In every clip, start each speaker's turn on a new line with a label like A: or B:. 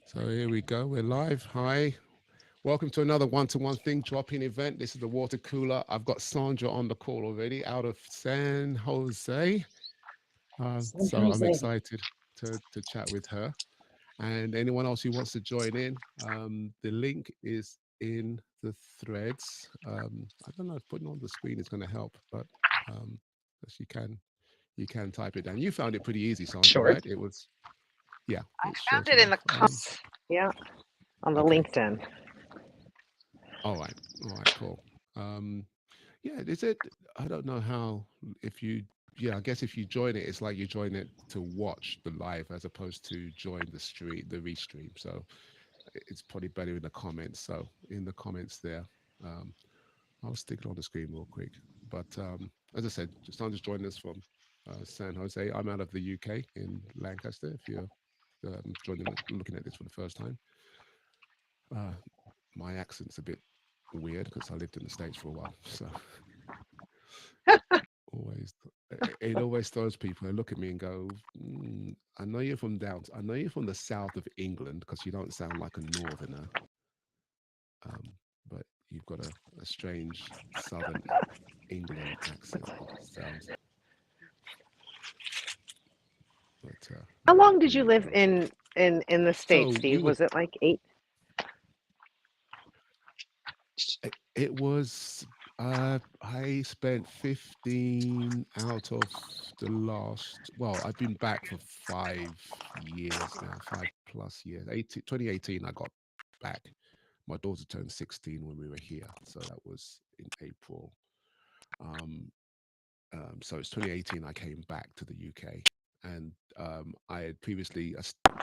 A: So here we go. We're live. Hi. Welcome to another one-to-one thing drop-in event. This is the water cooler. I've got Sandra on the call already out of San Jose.
B: San
A: So I'm
B: Jose.
A: excited to chat with her. And anyone else who wants to join in, the link is in the threads. I don't know if putting on the screen is going to help, but um, yes, you can type it down. You found it pretty easy, Sandra,
B: Short.
A: right? It was, yeah,
B: I
A: it's
B: found
A: short
B: it in the
A: enough.
B: comments. Yeah, on the
A: Okay.
B: LinkedIn.
A: All right. All right. Cool. Um, yeah. Is it? I don't know how. If you, yeah, I guess if you join it, it's like you join it to watch the live as opposed to join the stream, the restream. So it's probably better in the comments. So in the comments there, um, I'll stick it on the screen real quick. But as I said, just I'm just joining us from San Jose. I'm out of the UK in Lancaster. If you're joining, looking at this for the first time, uh, my accent's a bit weird because I lived in the States for a while. So always, it always throws people. They look at me and go, I know you're from down. I know you're from the south of England because you don't sound like a northerner. But you've got a strange southern England accent. It sounds, but
B: How long did
A: here
B: you
A: we
B: live
A: go.
B: in the States,
A: So we
B: Steve?
A: were.
B: Was it like 8?
A: It was. I spent 15 out of the last. Well, I've been back for 5 years now, 5+ years. 2018, I got back. My daughter turned 16 when we were here, so that was in April. Um, so it's 2018. I came back to the UK, and I had previously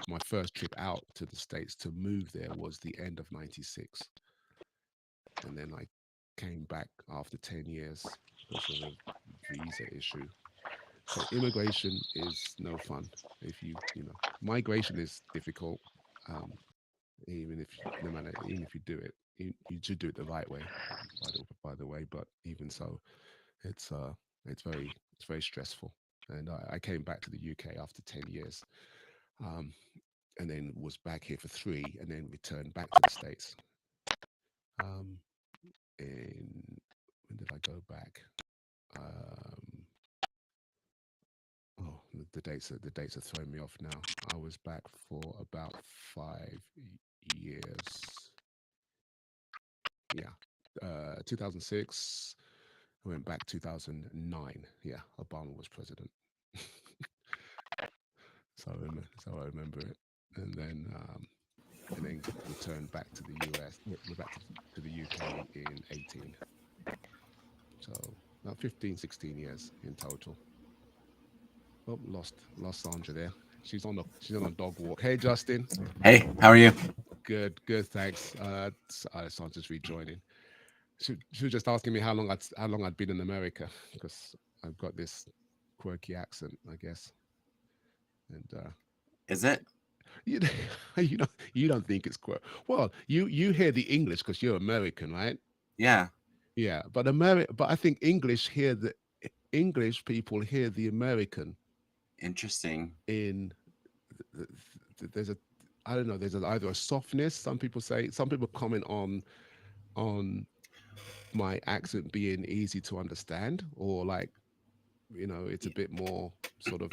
A: my first trip out to the States to move there was the end of '96, and then I came back after 10 years because of a visa issue. So immigration is no fun. If migration is difficult. Um, even if no matter even if you do it, you should do it the right way. By the way, but even so, it's uh it's very stressful. And I came back to the UK after 10 years, um, and then was back here for three, and then returned back to the States. Um, and when did I go back? Um, oh, the dates are throwing me off now. I was back for about 5 years. Yeah, 2006. I went back 2009. Yeah, Obama was president. So I remember it, and then returned back to the US. We're back to the UK in 18. So about 15, 16 years in total. Oh, lost Sandra there. She's on a dog walk. Hey, Justin.
C: Hey, how are you?
A: Good, good. Thanks. Sandra's rejoining. She was just asking me how long I'd been in America because I've got this quirky accent, I guess. And
C: Is it?
A: you you don't think it's quirky. Well, you hear the English because you're American, right?
C: Yeah,
A: Yeah, but I think English people hear the American
C: interesting.
A: in there's a I don't know, there's either a softness. Some people comment on my accent being easy to understand, or like it's a bit more sort of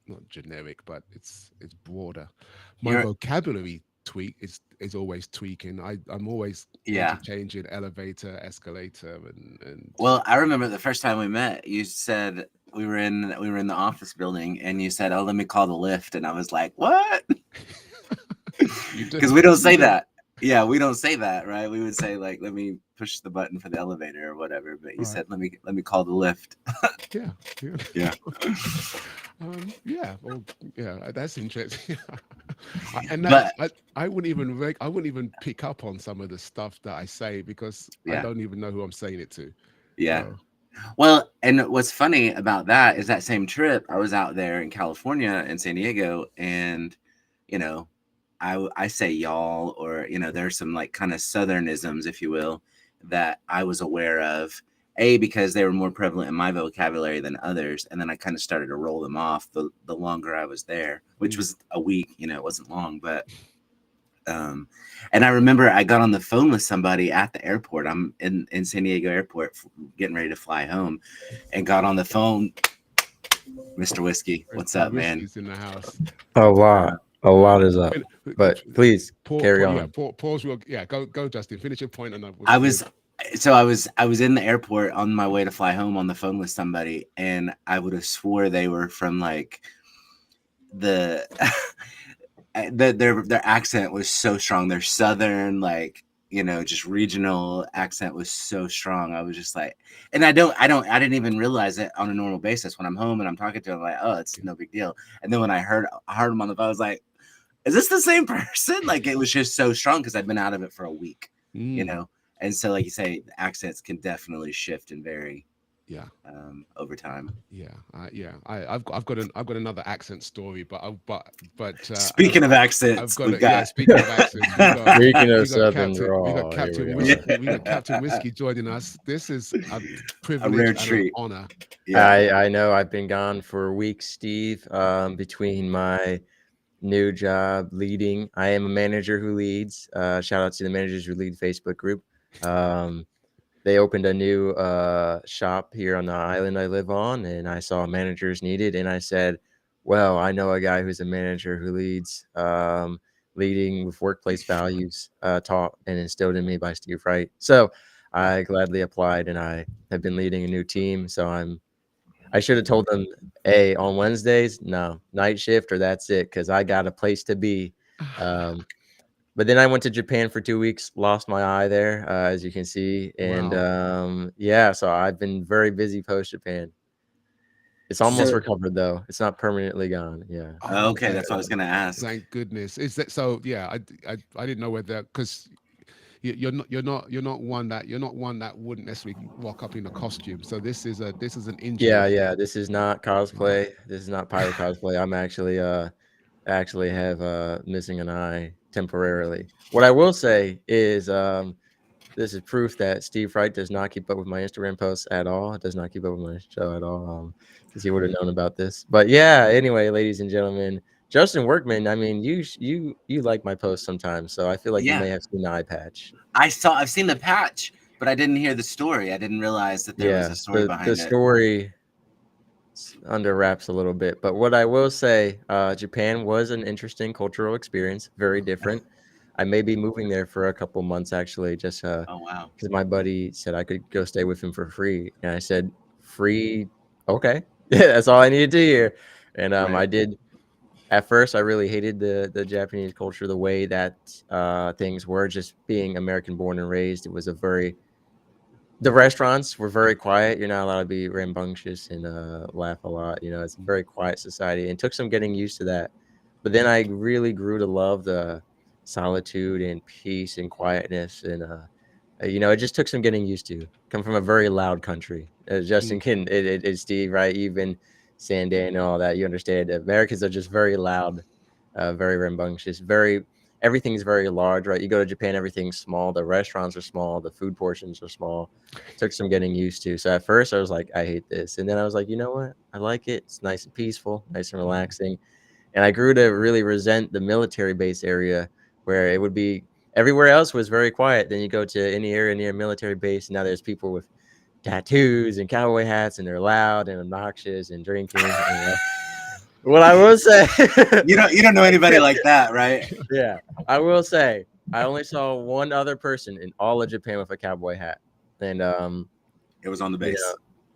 A: not generic, but it's broader. My
C: You're,
A: vocabulary is always tweaking. I'm always
C: yeah.
A: interchanging elevator, escalator, and
C: Well, I remember the first time we met, you said we were in the office building, and you said, "Oh, let me call the lift," and I was like, "What?"
A: you do
C: Because we don't
A: you
C: say
A: do
C: that. Yeah, we don't say that, right? We would say like, "Let me push the button for the elevator" or whatever. But you
A: right.
C: said, "Let me call the lift."
A: Yeah, yeah.
C: Yeah.
A: Yeah, well, yeah, that's interesting. And that
C: But
A: I wouldn't even pick up on some of the stuff that I say because I
C: yeah,
A: don't even know who I'm saying it to.
C: yeah.
A: So,
C: Well, and what's funny about that is that same trip, I was out there in California in San Diego, and you know, I say y'all, or there's some like kind of southernisms, if you will, that I was aware of, because they were more prevalent in my vocabulary than others, and then I kind of started to roll them off the longer I was there, which was a week. It wasn't long, but and I remember I got on the phone with somebody at the airport. I'm in San Diego airport getting ready to fly home, and got on the phone. Mr. Whiskey, what's up, man?
A: Whiskey's in the house.
D: A lot is up. But please carry on.
A: Pause. Go, Justin. Finish your point. And
C: I was in the airport on my way to fly home on the phone with somebody, and I would have swore they were from like the their accent was so strong. Their southern, like, just regional accent was so strong. I was just like, and I didn't even realize it on a normal basis. When I'm home and I'm talking to them, I'm like, oh, it's no big deal. And then when I heard them on the phone, I was like, is this the same person? Like, it was just so strong because I'd been out of it for a week, And so, like you say, the accents can definitely shift and vary. Over time.
A: I've got another accent story, but
C: speaking of accents,
A: speaking of accents,
D: speaking of Southern drawl,
A: we got Captain Whiskey. We got Captain Whiskey joining us. This is a privilege, a rare treat, an honor.
D: I know. I've been gone for weeks, Steve. Between my new job leading, I am a manager who leads. Shout out to the Managers Who Lead Facebook group. They opened a new shop here on the island I live on, and I saw managers needed, and I said, well, I know a guy who's a manager who leads, leading with workplace values taught and instilled in me by Steve Wright. So I gladly applied, and I have been leading a new team. So I should have told them, hey, on Wednesdays, no, night shift or that's it, because I got a place to be. But then I went to Japan for 2 weeks, lost my eye there, as you can see. And so I've been very busy post Japan. It's almost recovered, though. It's not permanently gone. Yeah.
C: Okay, that's what I was going to ask.
A: Thank goodness. Is that so? Yeah, I didn't know whether, because you're not one that wouldn't necessarily walk up in a costume. So this is an injury.
D: Yeah. This is not cosplay. This is not pirate cosplay. I'm actually have missing an eye temporarily. What I will say is this is proof that Steve Wright does not keep up with my Instagram posts at all. Does not keep up with my show at all, because he would have known about this. But yeah, anyway, ladies and gentlemen, Justin Workman, I mean, you like my posts sometimes, so I feel like you may have seen the eye patch.
C: I've seen the patch, but I didn't hear the story. I didn't realize that there was a story behind it.
D: The story under wraps a little bit, but what I will say, Japan was an interesting cultural experience, very different. I may be moving there for a couple months, actually, just because my buddy said I could go stay with him for free, and I said, free, okay. That's all I needed to hear. And I did. At first, I really hated the Japanese culture, the way that things were. Just being American born and raised, it was the restaurants were very quiet. You're not allowed to be rambunctious and laugh a lot. It's a very quiet society, and it took some getting used to that. But then I really grew to love the solitude and peace and quietness, and it just took some getting used to. Come from a very loud country, Justin can, Steve, right? Even San Dan and all that, you understand. Americans are just very loud, very rambunctious, everything's very large, right? You go to Japan, everything's small. The restaurants are small. The food portions are small. It took some getting used to. So at first I was like, I hate this. And then I was like, you know what? I like it. It's nice and peaceful, nice and relaxing. And I grew to really resent the military base area, where it would be everywhere else was very quiet. Then you go to any area near a military base, and now there's people with tattoos and cowboy hats, and they're loud and obnoxious and drinking. What I will say,
C: you don't know anybody like that, right?
D: Yeah, I will say I only saw one other person in all of Japan with a cowboy hat, and
C: it was on the base.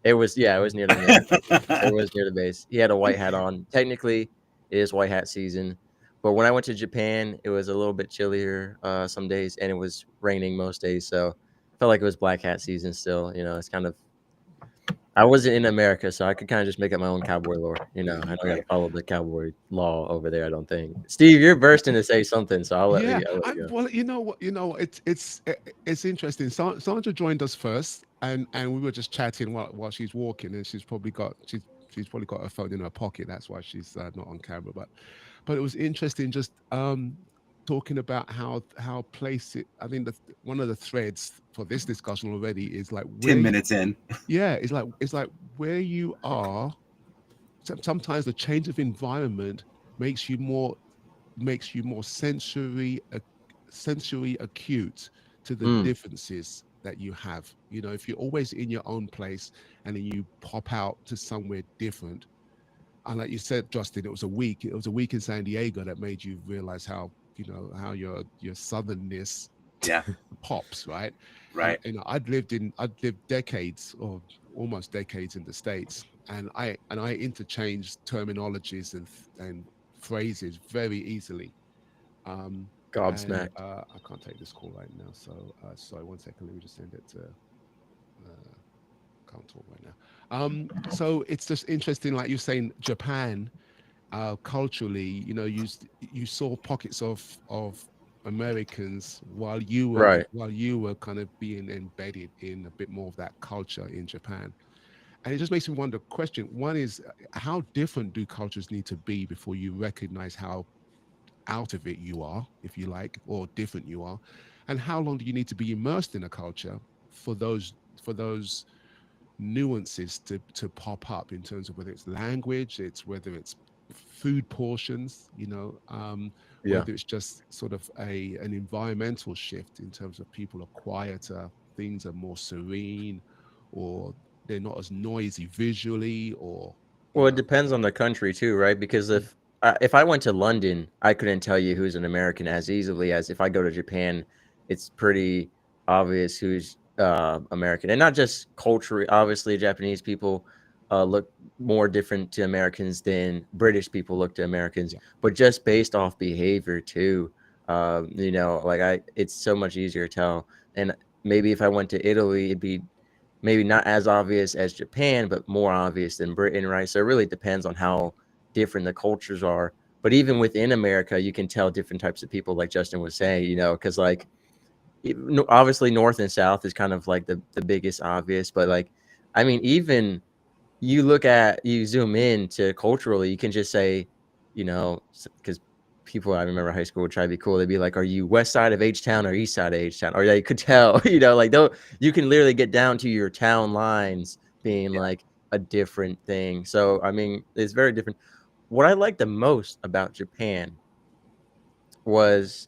D: It was near the base. It was near the base. He had a white hat on. Technically, it is white hat season, but when I went to Japan, it was a little bit chillier some days, and it was raining most days, so I felt like it was black hat season still. It's kind of. I wasn't in America, so I could kind of just make up my own cowboy lore. I don't got to follow the cowboy law over there, I don't think. Steve, you're bursting to say something, so I'll let you go.
A: Well, you know what? It's interesting. Sandra joined us first, and we were just chatting while she's walking, and she's probably got her phone in her pocket. That's why she's not on camera. But it was interesting. Just talking about how place it. I think one of the threads for this discussion already is like
C: 10 minutes in.
A: Yeah, it's like where you are. Sometimes the change of environment makes you more sensory acute to the differences that you have. You know, if you're always in your own place and then you pop out to somewhere different, and like you said, Justin, it was a week in San Diego that made you realize how, you know, how your southernness pops, right?
C: Right.
A: And, you know, I'd lived decades or almost decades in the States, and I interchanged terminologies and phrases very easily.
D: Gobsmacked.
A: I can't take this call right now, so sorry, 1 second. Let me just send it to. Can't talk right now. So it's just interesting, like you're saying, Japan, culturally, you know, you saw pockets of Americans while you were kind of being embedded in a bit more of that culture in Japan. And it just makes me wonder, question one is, how different do cultures need to be before you recognize how out of it you are, if you like, or different you are? And how long do you need to be immersed in a culture for those nuances to pop up, in terms of whether it's language, whether it's food portions, you know, whether it's just sort of an environmental shift in terms of people are quieter, things are more serene, or they're not as noisy visually, or
D: Well, it depends on the country too, right? Because if I went to London, I couldn't tell you who's an American as easily as if I go to Japan. It's pretty obvious who's American, and not just culturally. Obviously, Japanese people look more different to Americans than British people look to Americans, but just based off behavior too. You know, like it's so much easier to tell. And maybe if I went to Italy, it'd be maybe not as obvious as Japan, but more obvious than Britain, right? So it really depends on how different the cultures are. But even within America, you can tell different types of people, like Justin was saying, you know, because like obviously North and South is kind of like the biggest obvious, but like, I mean, even you zoom in to culturally, you can just say, you know, because people I remember high school would try to be cool. They'd be like, "Are you west side of H Town or east side of H Town?" Or they could tell, you know, like you can literally get down to your town lines being like a different thing. So I mean, it's very different. What I liked the most about Japan was,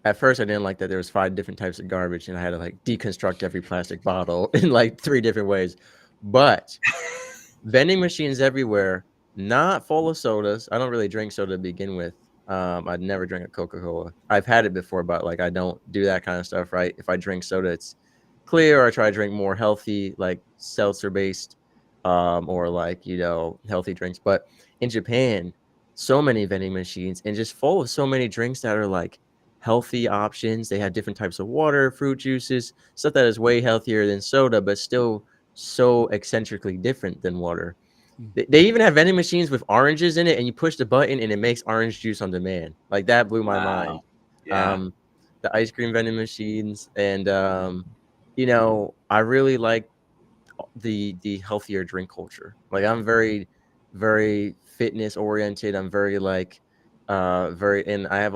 D: at first I didn't like that there was 5 different types of garbage and I had to like deconstruct every plastic bottle in like 3 different ways. But vending machines everywhere, not full of sodas. I don't really drink soda to begin with. I'd never drink a Coca-Cola. I've had it before, but like I don't do that kind of stuff, right? If I drink soda, it's clear, or I try to drink more healthy, like seltzer based, or like, you know, healthy drinks. But in Japan, so many vending machines and just full of so many drinks that are like healthy options. They have different types of water, fruit juices, stuff that is way healthier than soda, but still so eccentrically different than water. They even have vending machines with oranges in it, and you push the button and it makes orange juice on demand. Like that blew my mind.
C: Yeah.
D: The ice cream vending machines, and you know, I really like the healthier drink culture. Like I'm very, very fitness oriented. I'm very like and I have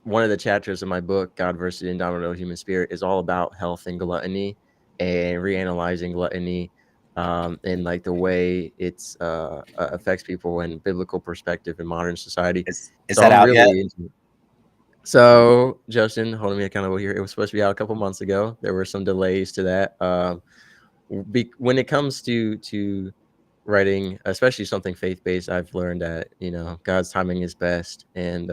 D: one of the chapters of my book, God versus the Indomitable Human Spirit, is all about health and gluttony and reanalyzing gluttony, and like the way it's affects people in biblical perspective in modern society.
C: Is that out yet?
D: So Justin, holding me accountable here, it was supposed to be out a couple months ago. There were some delays to that. When it comes to writing, especially something faith-based, I've learned that, you know, God's timing is best, and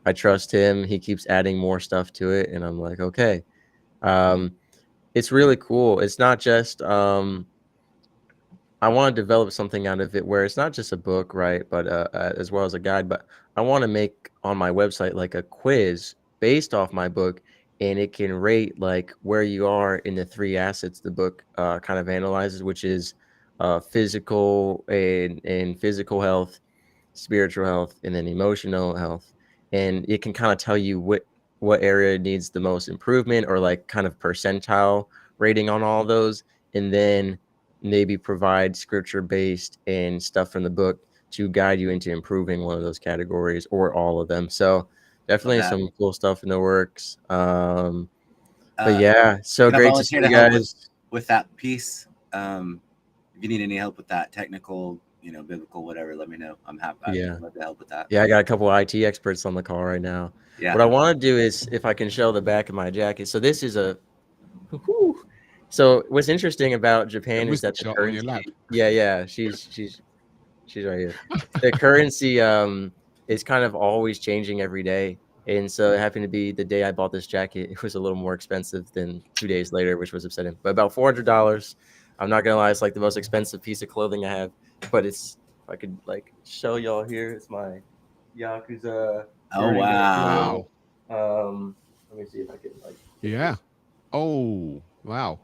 D: I trust him. He keeps adding more stuff to it, and I'm like, okay. It's really cool. It's not just I want to develop something out of it where it's not just a book, right? But as well as a guide. But I want to make on my website like a quiz based off my book, and it can rate like where you are in the 3 assets the book kind of analyzes, which is physical and physical health, spiritual health, and then emotional health. And it can kind of tell you what area needs the most improvement, or like kind of percentile rating on all those, and then maybe provide scripture based and stuff from the book to guide you into improving one of those categories or all of them. So definitely
C: that.
D: some cool stuff in the works. But
C: Uh,
D: yeah, so
C: can I
D: great to see
C: volunteer
D: you
C: to help
D: guys.
C: with that piece? If you need any help with that, technical, biblical, whatever, let me know. I'm happy. I'd
D: Yeah.
C: love to help with that.
D: Yeah, I got a couple of IT experts on the call right now.
C: Yeah.
D: What I want to do is, if I can show the back of my jacket. So this is a. Whew. So what's interesting about Japan is
A: wrist
D: that the
A: shot on your lap.
D: currency. Yeah, she's right here. The currency is kind of always changing every day, and so it happened to be the day I bought this jacket. It was a little more expensive than 2 days later, which was upsetting. But about $400. I'm not gonna lie, it's like the most expensive piece of clothing I have. But it's, if I could like show y'all here, it's my Yakuza.
C: Oh,
D: Burning
C: wow.
D: Man. Let me see if I can like.
A: Yeah. Oh, wow.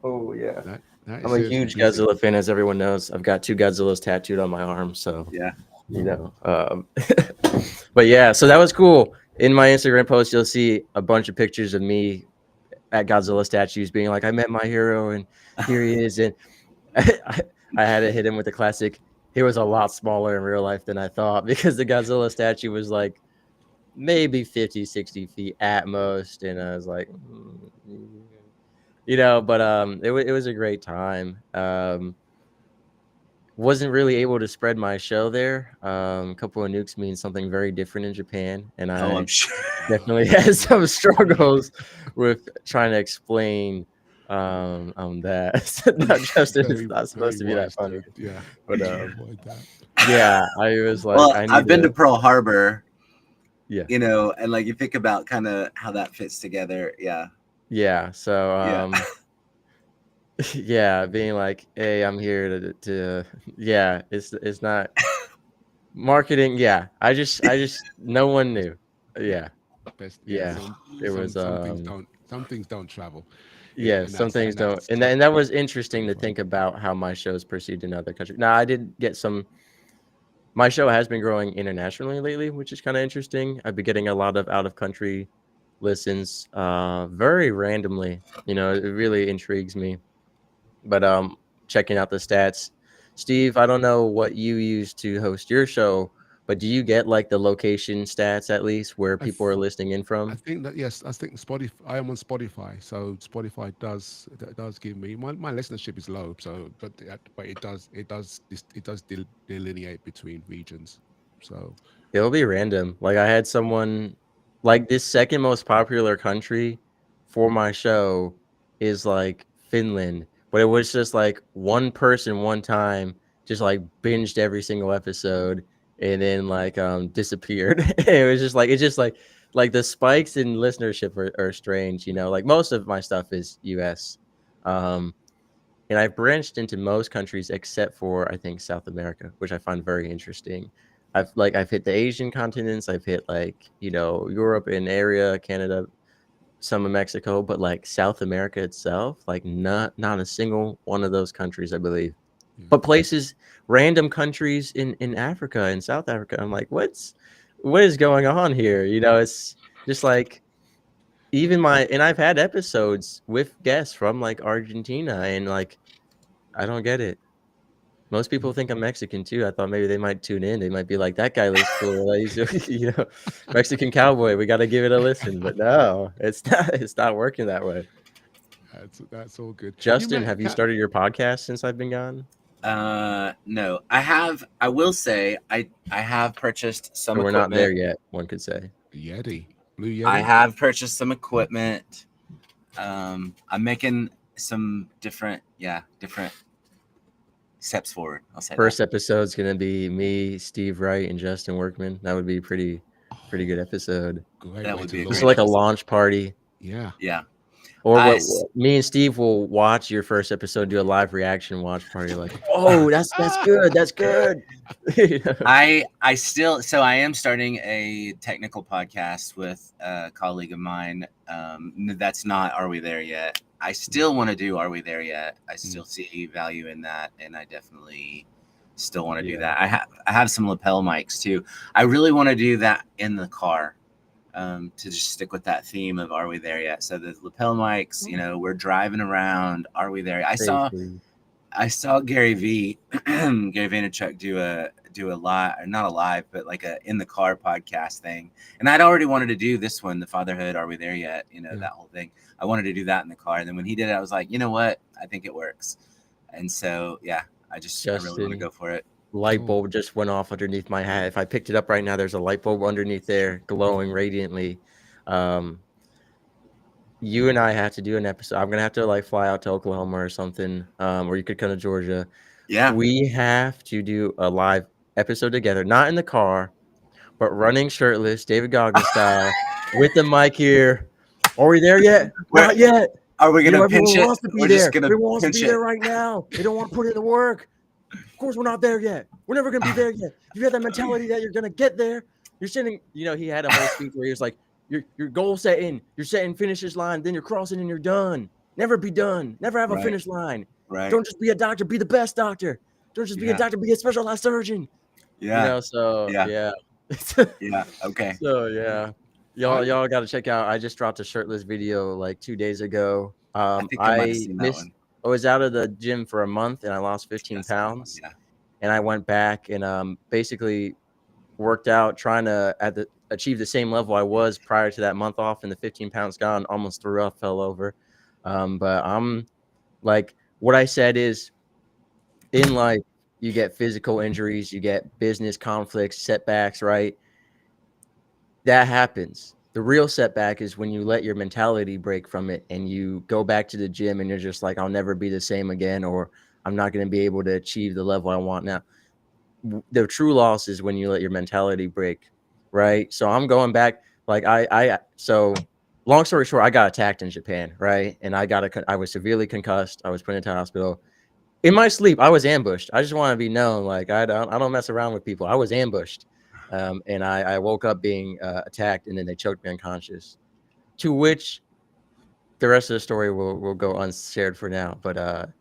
D: Oh yeah.
A: That
D: I'm
A: is
D: a
A: seriously
D: huge
A: busy.
D: Godzilla fan, as everyone knows. I've got 2 Godzillas tattooed on my arm, so
C: Yeah.
D: But yeah, so that was cool. In my Instagram post, you'll see a bunch of pictures of me at Godzilla statues, being like, "I met my hero, and here he is." And I had to hit him with the classic. He was a lot smaller in real life than I thought, because the Godzilla statue was like maybe 50, 60 feet at most, and I was like, but it was a great time. Wasn't really able to spread my show there. A couple of nukes means something very different in Japan, and
C: Oh,
D: I
C: I'm sure.
D: definitely had some struggles with trying to explain that. Not Justin, it's not supposed to be that funny.
A: Yeah.
D: But
A: Avoid that.
D: yeah, I was like,
C: Well,
D: I need
C: I've been to Pearl Harbor.
D: Yeah.
C: And like you think about kind of how that fits together. Yeah.
D: Yeah. So yeah, being like, hey, I'm here to yeah, it's not marketing. Yeah, I just no one knew. Yeah.
A: Best,
D: Yeah, it was
A: some things don't travel.
D: yeah, some things don't, and that was interesting to think about how my show is perceived in other countries. Now, I did get some. My show has been growing internationally lately, which is kind of interesting. I've been getting a lot of out of country listens, very randomly. It really intrigues me. But checking out the stats, Steve, I don't know what you use to host your show, but do you get like the location stats at least where people are listening in
A: I
D: from?
A: think that, yes, I think Spotify. I am on Spotify, so Spotify does give me my listenership is low, so but it does delineate between regions. So
D: It'll be random. Like I had someone like this second most popular country for my show is like Finland, but it was just like one person one time just like binged every single episode and then like disappeared. It's just like the spikes in listenership are strange, like most of my stuff is US. And I've branched into most countries except for I think South America, which I find very interesting. I've hit the Asian continents, I've hit like, Europe and area, Canada, some of Mexico, but like South America itself, like not a single one of those countries, I believe.
A: yeah.
D: But places, random countries in Africa and South Africa, I'm like, what is going on here? It's just like and I've had episodes with guests from like Argentina, and like I don't get it. Most people think I'm Mexican too. I thought maybe they might tune in. They might be like, "That guy looks cool. Like, he's, Mexican cowboy. We got to give it a listen." But no, it's not. It's not working that way.
A: That's all good.
D: Justin, have you started your podcast since I've been gone?
C: No, I have. I will say I have purchased some.
D: We're
C: equipment.
D: not there yet. One could say.
A: Yeti, Blue Yeti.
C: I have purchased some equipment. I'm making some different steps forward. I'll say
D: First episode's gonna be me, Steve Wright, and Justin Workman. That would be pretty good episode.
A: Great
C: that
A: way
C: would
A: to
C: be a
A: launch.
D: Just like a launch party.
A: Yeah.
C: Yeah.
D: Or me and Steve will watch your first episode, do a live reaction watch party. Like, oh, that's good. That's good.
C: I am starting a technical podcast with a colleague of mine. That's not Are We There Yet? I still want to do Are We There Yet? I still see value in that, and I definitely still want to do that. I have some lapel mics too. I really want to do that in the car. To just stick with that theme of Are We There Yet? So the lapel mics, we're driving around. Are we there? I I saw Gary Vaynerchuk do a live, not a live, but like a in the car podcast thing. And I'd already wanted to do this one, the fatherhood, are we there yet? You know,
A: Yeah.
C: that whole thing. I wanted to do that in the car. And then when he did it, I was like, you know what? I think it works. And so yeah, I really want to
D: Justin,
C: go for it.
D: light
A: Cool.
D: bulb just went off underneath my hat. If I picked it up right now, there's a light bulb underneath there, glowing radiantly. You and I have to do an episode. I'm gonna have to like fly out to Oklahoma or something, or you could come to Georgia.
C: Yeah.
D: We have to do a live episode together, not in the car, but running shirtless, David Goggins style, with the mic here. Are we there yet? Not yet.
C: Are we gonna
D: Everyone
C: pinch it?
D: wants to be
C: We're
D: there.
C: just gonna
D: Everyone wants to
C: pinch
D: be
C: it.
D: there right now. They don't want to put in the work. Of course, we're not there yet. We're never gonna be there yet. If you have that mentality that you're gonna get there, you're sitting. You know, he had a whole speech where he was like, "You're goal setting. You're setting finishes line. Then you're crossing and you're done. Never be done. Never have a
C: Right.
D: finish line.
C: Right.
D: Don't just be a doctor. Be the best doctor. Don't just be
C: Yeah.
D: a doctor. Be a specialized surgeon.
C: Yeah.
D: You know, so
C: Yeah.
D: yeah.
C: Yeah. Okay.
D: So yeah, y'all got to check out. I just dropped a shirtless video like 2 days ago.
C: I think I might have seen that one.
D: I was out of the gym for a month and I lost 15
C: That's that one,
D: pounds.
C: Yeah.
D: And I went back and basically worked out trying to achieve the same level I was prior to that month off, and the 15 pounds gone. Almost threw up, fell over. But I'm like, what I said is, in life, you get physical injuries, you get business conflicts, setbacks, right? That happens. The real setback is when you let your mentality break from it and you go back to the gym and you're just like, I'll never be the same again, or I'm not going to be able to achieve the level I want now. The true loss is when you let your mentality break, right? So I'm going back, like so long story short, I got attacked in Japan, right? And I was severely concussed. I was put into a hospital. In my sleep, I was ambushed. I just want to be known, like I don't mess around with people. I was ambushed. And I woke up being attacked, and then they choked me unconscious. To which the rest of the story will go unshared for now. But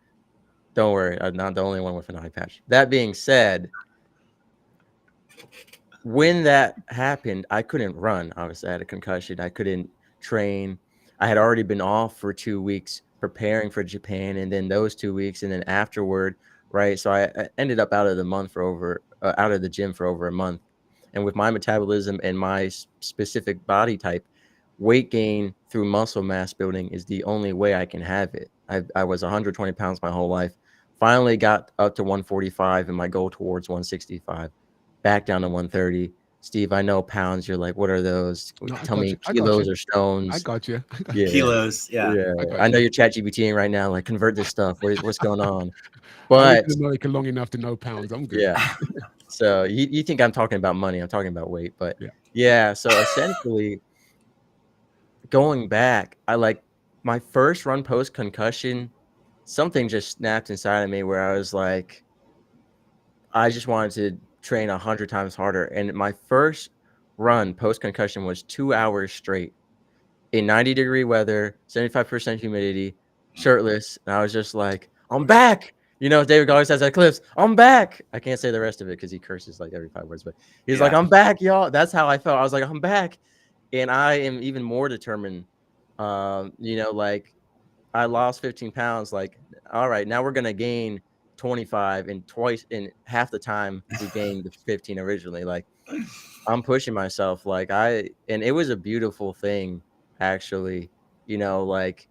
D: don't worry, I'm not the only one with an eye patch. That being said, when that happened, I couldn't run. Obviously, I had a concussion. I couldn't train. I had already been off for 2 weeks preparing for Japan, and then those 2 weeks, and then afterward, right? So I ended up out of the gym for over a month. And with my metabolism and my specific body type, weight gain through muscle mass building is the only way I can have it. I was 120 pounds my whole life. Finally got up to 145 and my goal towards 165. Back down to 130. Steve, I know pounds. You're like, what are those?
A: No,
D: Tell me
A: I got
D: kilos
A: you.
D: or stones.
A: I got you.
D: Yeah.
C: Kilos. Yeah.
D: I know you're ChatGPTing right now. Like, convert this stuff. What's going on?
A: I
D: But
A: lived in America long enough to know pounds. I'm good.
D: yeah. So you think I'm talking about money? I'm talking about weight. But yeah. So essentially, going back, I like my first run post concussion. Something just snapped inside of me where I was like, I just wanted to train 100 times harder. And my first run post concussion was 2 hours straight in 90-degree weather, 75% humidity, shirtless. And I was just like, I'm back. You know, David Goggins has that clips. I'm back. I can't say the rest of it because he curses like every 5 words, but he's like, I'm back, y'all. That's how I felt. I was like, I'm back. And I am even more determined. You know, like I lost 15 pounds. Like, all right, now we're going to gain 25 and twice in half the time we gained the 15 originally. Like, I'm pushing myself. Like and it was a beautiful thing, actually. You know, like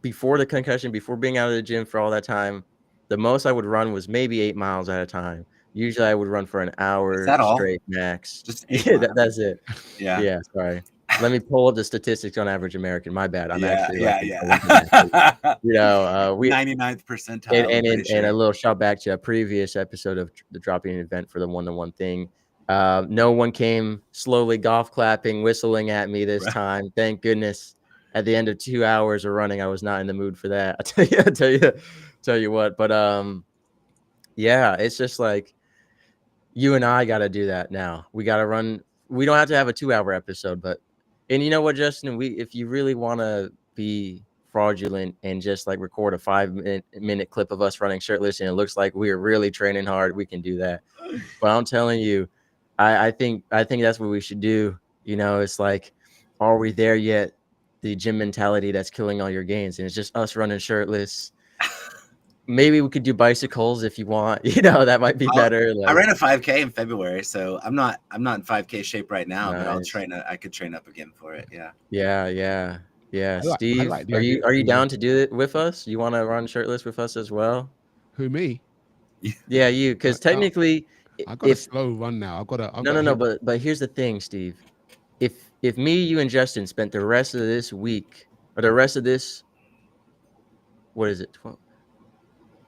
D: before the concussion, before being out of the gym for all that time, the most I would run was maybe 8 miles at a time. Usually I would run for an hour straight max.
C: Just
D: that's it.
C: Yeah.
D: Yeah. Sorry. Let me pull up the statistics on average American. My bad. I'm actually you know, we
C: 99th percentile.
D: And a little shout back to a previous episode of the dropping event for the 1-to-1 thing. No one came slowly golf clapping, whistling at me this time. Thank goodness. At the end of 2 hours of running, I was not in the mood for that. I tell you what. But yeah, it's just like you and I got to do that now. We got to run. We don't have to have a 2-hour episode, but and you know what, Justin? If you really want to be fraudulent and just like record a 5-minute clip of us running shirtless and it looks like we are really training hard, we can do that. But I'm telling you, I think that's what we should do. You know, it's like, are we there yet? The gym mentality that's killing all your gains, and it's just us running shirtless. maybe we could do bicycles if you want. That might be better.
C: I
D: Like,
C: ran a 5K in February, so I'm not in 5K shape right now, but I'll
D: nice.
C: train. I could train up again for it. Yeah.
D: Yeah.
A: I
D: Steve,
A: like the
D: are
A: idea.
D: you down to do it with us? You want to run shirtless with us as well?
A: Who, me?
D: Yeah, you. Because
A: No,
D: technically,
A: I've got a
D: if
A: slow run now. I've got
D: no, but here's the thing, Steve. If me, you, and Justin spent the rest of this week or the rest of this, what is it? 12?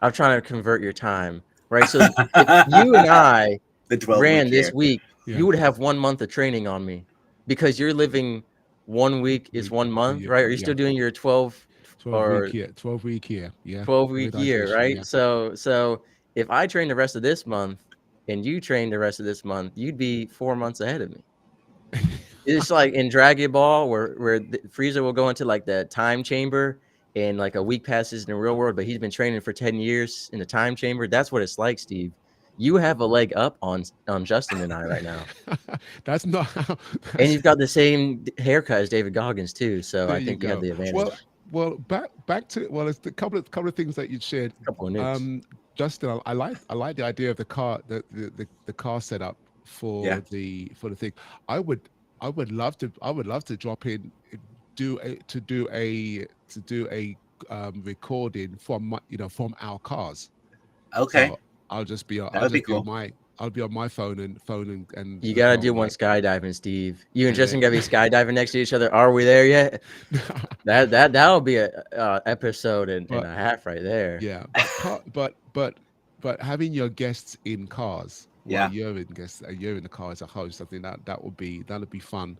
D: I'm trying to convert your time, right? So if you and I
C: the 12
D: ran
C: week
D: this
C: year.
D: week,
A: Yeah.
D: you would have 1 month of training on me because you're living 1 week is 1 month,
A: Yeah,
D: right? Are you
A: yeah.
D: still doing your 12 or
A: 12 week year. Yeah.
D: 12-week year,
A: Periodization,
D: right?
A: yeah.
D: So if I train the rest of this month and you train the rest of this month, you'd be 4 months ahead of me. It's like in Dragon Ball where Frieza will go into like the time chamber and like a week passes in the real world, but he's been training for 10 years in the time chamber. That's what it's like, Steve. You have a leg up on Justin and I right now.
A: That's not how.
D: And you've got the same haircut as David Goggins too, so
A: There
D: I think you have
A: go.
D: the advantage.
A: Well, back to it's a couple of things that you shared.
D: A couple of nukes.
A: Justin, I like the idea of the car, the car setup for the thing. I would love to drop in, do a recording from from our cars.
C: Okay.
A: So I'll just be
C: That would be cool.
A: I'll be on my phone and
D: You gotta do one skydiving, Steve. You and Justin gotta be skydiving next to each other. Are we there yet? That'll be a episode and a half right there.
A: Yeah, but having your guests in cars while you're in the car as a host, I think that would be fun.
C: That'd
A: be fun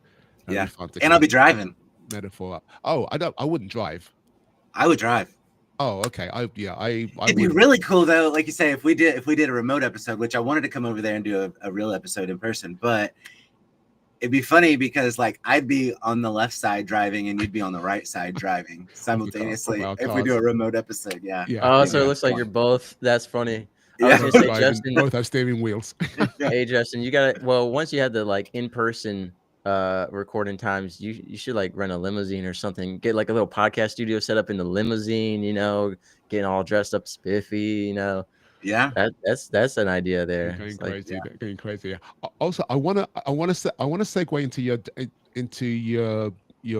A: to
C: and I'll be driving.
A: Metaphor. Oh, I wouldn't drive.
C: I would drive.
A: Oh, okay.
C: It'd be really cool though, like you say, if we did a remote episode, which I wanted to come over there and do a real episode in person, but it'd be funny because like I'd be on the left side driving and you'd be on the right side driving simultaneously if we do a remote episode. Yeah.
D: Oh, so it looks like you're both. That's funny.
C: Yeah.
D: I was gonna say, Justin,
A: both have steering wheels.
D: Hey, Justin, you gotta. Well, once you had the like in-person recording times, you should like rent a limousine or something. Get like a little podcast studio set up in the limousine. Getting all dressed up spiffy.
C: Yeah,
D: that's an idea there.
A: Going crazy, going crazy. Yeah. Also, I wanna segue into your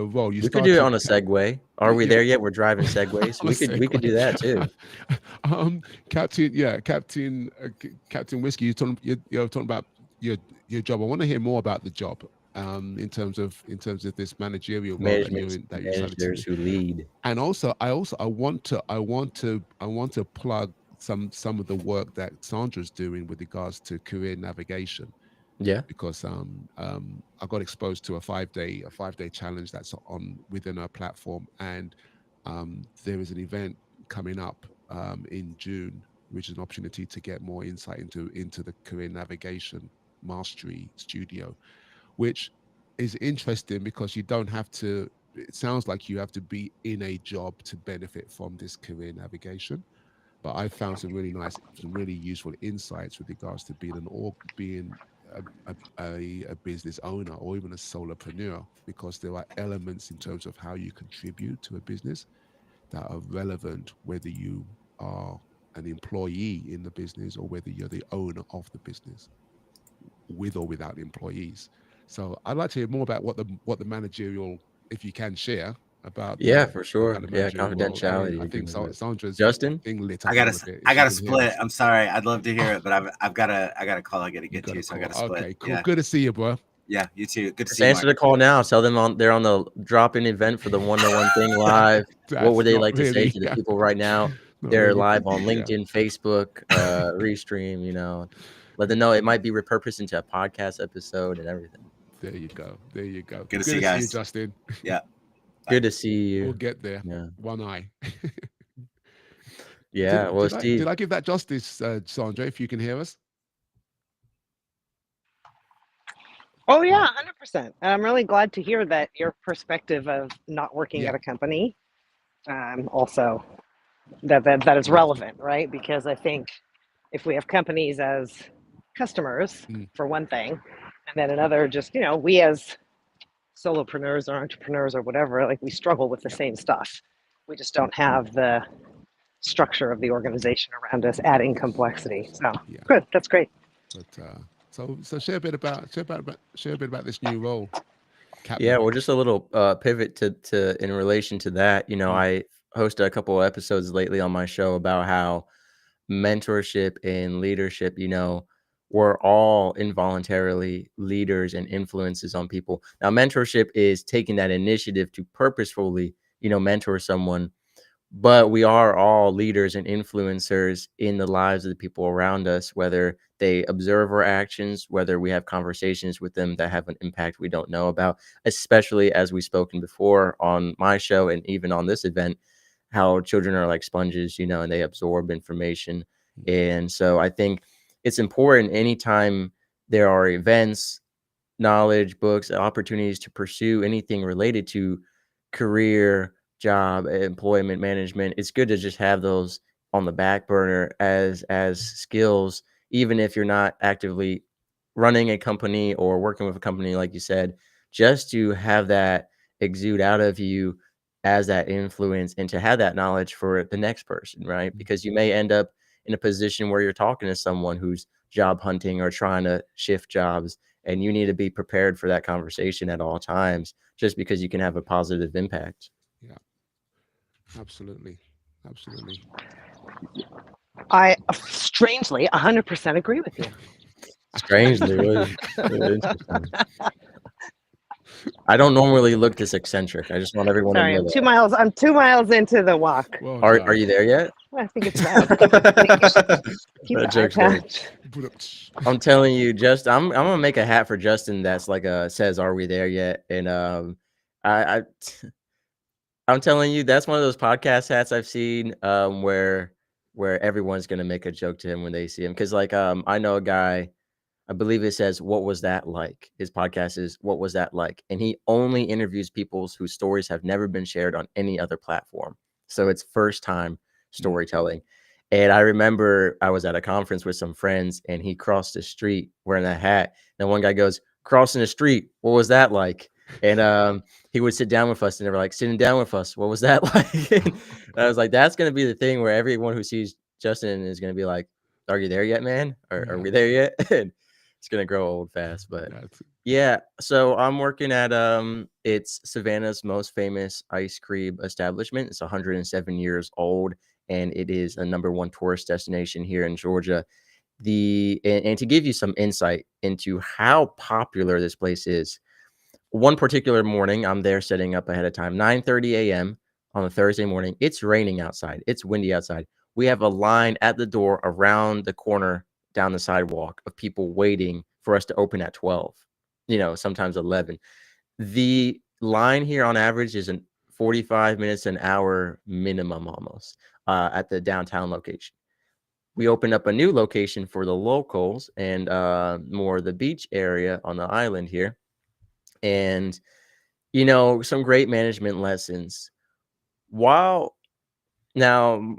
A: role.
D: We could do it on a Segway. Are we there yet? We're driving Segways. We could do that too.
A: Captain Whiskey, you're talking about your job. I want to hear more about the job. In terms of this managerial role that you
D: managers who lead.
A: And also I want to plug some of the work that Sandra's doing with regards to career navigation.
D: Yeah,
A: because I got exposed to a 5-day challenge that's on within our platform, and there is an event coming up in June, which is an opportunity to get more insight into the career navigation mastery studio, which is interesting because you don't have to. It sounds like you have to be in a job to benefit from this career navigation. But I found some really useful insights with regards to being a business owner or even a solopreneur, because there are elements in terms of how you contribute to a business that are relevant whether you are an employee in the business or whether you're the owner of the business, with or without employees. So I'd like to hear more about what the managerial, if you can share about.
D: For sure. Confidentiality.
A: I think Sandra's
D: Justin.
A: Thing
C: I gotta split. I'm sorry. I'd love to hear it, but I've got a call I gotta get to, so I gotta split.
A: Okay, cool. Yeah. Good to see you, bro.
C: Yeah, you too. Good to see you.
D: Answer the call now. Tell them they're on the drop-in event for the one-to-one thing live. What would they like to say to the people right now? They're live on LinkedIn, Facebook, Restream. Let them know it might be repurposed into a podcast episode and everything.
A: There you go.
C: Good to see you guys.
A: Justin.
C: Yeah.
D: Good to see you.
A: We'll get there.
D: Yeah.
A: One eye.
D: Yeah. Steve.
A: Did I give that justice, Sandra, if you can hear us?
B: Oh yeah, 100%. And I'm really glad to hear that your perspective of not working at a company, also that is relevant, right? Because I think if we have companies as customers, for one thing, and then another, just we as solopreneurs or entrepreneurs or whatever, like we struggle with the same stuff. We just don't have the structure of the organization around us, adding complexity. So
A: Yeah.
B: good, that's great.
A: But so share a bit about this new role, Captain.
D: Yeah, well, just a little pivot to in relation to that.
A: Mm.
D: I hosted a couple of episodes lately on my show about how mentorship and leadership, we're all involuntarily leaders and influences on people. Now, mentorship is taking that initiative to purposefully, mentor someone, but we are all leaders and influencers in the lives of the people around us, whether they observe our actions, whether we have conversations with them that have an impact we don't know about, especially as we've spoken before on my show and even on this event, how children are like sponges, and they absorb information. And so I think it's important anytime there are events, knowledge, books, opportunities to pursue anything related to career, job, employment management. It's good to just have those on the back burner as skills, even if you're not actively running a company or working with a company, like you said, just to have that exude out of you as that influence and to have that knowledge for the next person, right? Because you may end up in a position where you're talking to someone who's job hunting or trying to shift jobs, and you need to be prepared for that conversation at all times, just because you can have a positive impact.
A: Yeah, absolutely.
B: I strangely 100% agree with you.
D: Strangely, was interesting. I don't normally look this eccentric. I just want everyone
B: Sorry,
D: to
B: I'm
D: know
B: 2 miles. I'm 2 miles into the walk.
A: Well
D: Are
A: done.
D: you there yet?
B: I think it's about. Keep
D: That
B: an eye
D: joke's funny.
B: patch.
D: I'm telling you, I'm gonna make a hat for Justin that's like says, "Are we there yet?" And I I'm telling you, that's one of those podcast hats I've seen where everyone's gonna make a joke to him when they see him. Because I know a guy, I believe it says, "What was that like?" His podcast is "What was that like?" And he only interviews people whose stories have never been shared on any other platform. So it's first time storytelling. And I remember I was at a conference with some friends and he crossed the street wearing that hat. And one guy goes, "Crossing the street, what was that like?" And he would sit down with us and they were like, "Sitting down with us, what was that like?" And I was like, that's going to be the thing where everyone who sees Justin is going to be like, "Are you there yet, man? Are we there yet?" And it's going to grow old fast. But yeah, so I'm working at it's Savannah's most famous ice cream establishment. It's 107 years old, and it is a #1 tourist destination here in Georgia. And to give you some insight into how popular this place is, one particular morning, I'm there setting up ahead of time, 9:30 a.m. on a Thursday morning. It's raining outside. It's windy outside. We have a line at the door around the corner down the sidewalk of people waiting for us to open at 12, sometimes 11. The line here on average is 45 minutes, an hour minimum almost at the downtown location. We opened up a new location for the locals and more the beach area on the island here. And some great management lessons. While now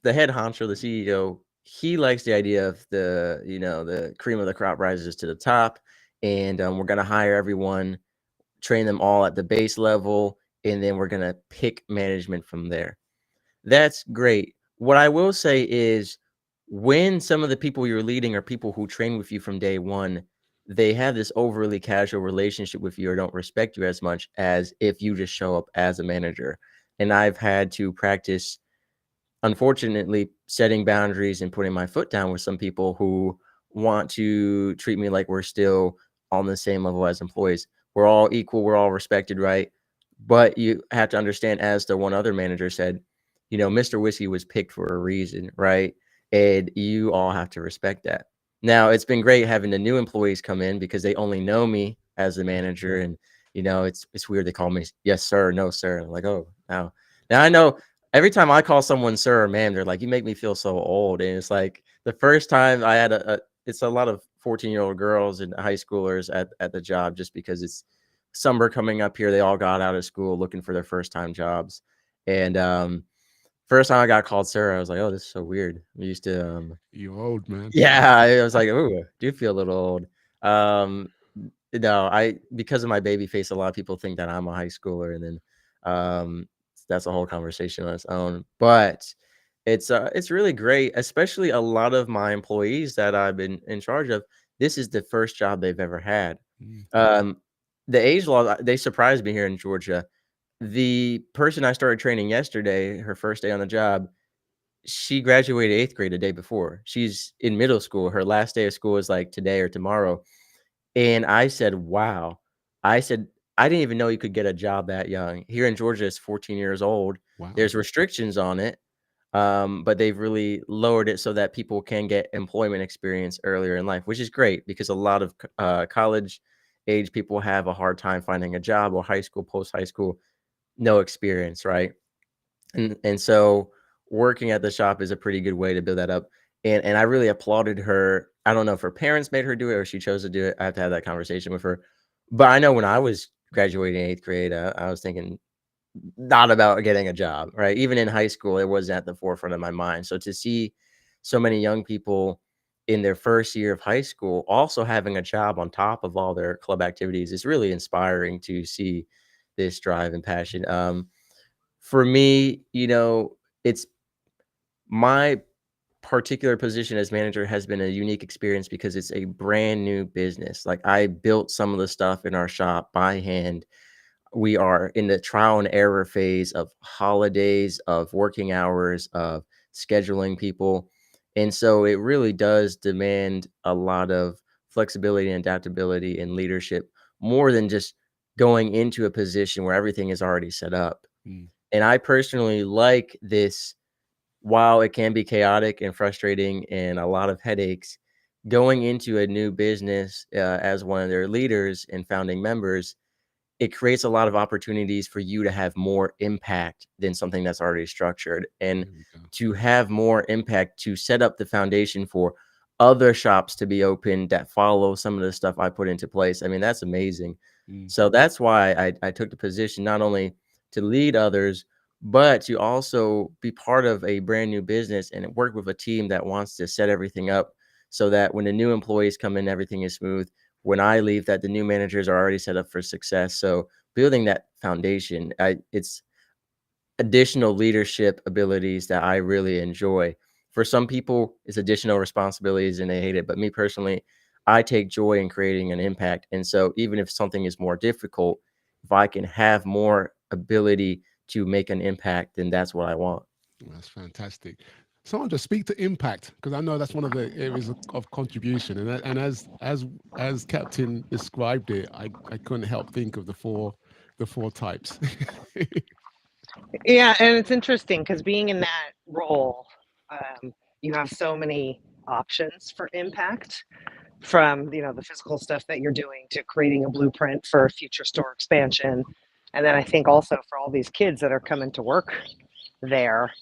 D: the head honcho, the CEO, he likes the idea of the cream of the crop rises to the top, and we're gonna hire everyone, train them all at the base level, and then we're gonna pick management from there. That's great. What I will say is, when some of the people you're leading are people who train with you from day one, they have this overly casual relationship with you or don't respect you as much as if you just show up as a manager. And I've had to practice, unfortunately, setting boundaries and putting my foot down with some people who want to treat me like we're still on the same level as employees. We're all equal, we're all respected, right? But you have to understand, as the one other manager said, Mr. Whiskey was picked for a reason, right? And you all have to respect that. Now, it's been great having the new employees come in because they only know me as the manager. And, it's weird. They call me, "Yes, sir," "No, sir." And I'm like, oh, now I know every time I call someone sir or ma'am, they're like, "You make me feel so old." And it's like the first time I had it's a lot of 14-year-old girls and high schoolers at the job, just because it's summer coming up here. They all got out of school looking for their first time jobs. And first time I got called sir, I was like, "Oh, this is so weird." We used to
A: You're old, man.
D: yeah, I was like, "Ooh, I do feel a little old." No, because of my baby face, a lot of people think that I'm a high schooler, and then that's a whole conversation on its own. But It's really great, especially a lot of my employees that I've been in charge of. This is the first job they've ever had.
A: Mm.
D: The age law, they surprised me here in Georgia. The person I started training yesterday, her first day on the job, she graduated 8th grade the day before. She's in middle school. Her last day of school is like today or tomorrow. And I said, wow. I said, I didn't even know you could get a job that young. Here in Georgia, it's 14 years old.
A: Wow.
D: There's restrictions on it, but they've really lowered it so that people can get employment experience earlier in life, which is great because a lot of college age people have a hard time finding a job, or high school, post high school, no experience, right? And so working at the shop is a pretty good way to build that up. And I really applauded her. I don't know if her parents made her do it or she chose to do it. I have to have that conversation with her. But I know when I was graduating 8th grade, I was thinking not about getting a job, right? Even in high school, it wasn't at the forefront of my mind. So to see so many young people in their first year of high school also having a job on top of all their club activities is really inspiring to see this drive and passion. For me, it's my particular position as manager has been a unique experience because it's a brand new business. Like, I built some of the stuff in our shop by hand. We are in the trial and error phase of holidays, of working hours, of scheduling people. And so it really does demand a lot of flexibility and adaptability and leadership, more than just going into a position where everything is already set up.
A: Mm.
D: And I personally like this. While it can be chaotic and frustrating and a lot of headaches, going into a new business as one of their leaders and founding members, it creates a lot of opportunities for you to have more impact than something that's already structured, and
A: There we go.
D: to have more impact to set up the foundation for other shops to be open that follow some of the stuff I put into place. I mean, that's amazing.
A: Mm.
D: So that's why I took the position not only to lead others, but to also be part of a brand new business and work with a team that wants to set everything up so that when the new employees come in, everything is smooth. When I leave, that the new managers are already set up for success. So building that foundation, it's additional leadership abilities that I really enjoy. For some people, it's additional responsibilities and they hate it. But me personally, I take joy in creating an impact. And so even if something is more difficult, if I can have more ability to make an impact, then that's what I want.
A: That's fantastic. Someone just speak to impact, because I know that's one of the areas of contribution. And as Captain described it, I couldn't help think of the four types.
B: Yeah, and it's interesting because being in that role, you have so many options for impact, from the physical stuff that you're doing to creating a blueprint for future store expansion. And then I think also for all these kids that are coming to work there,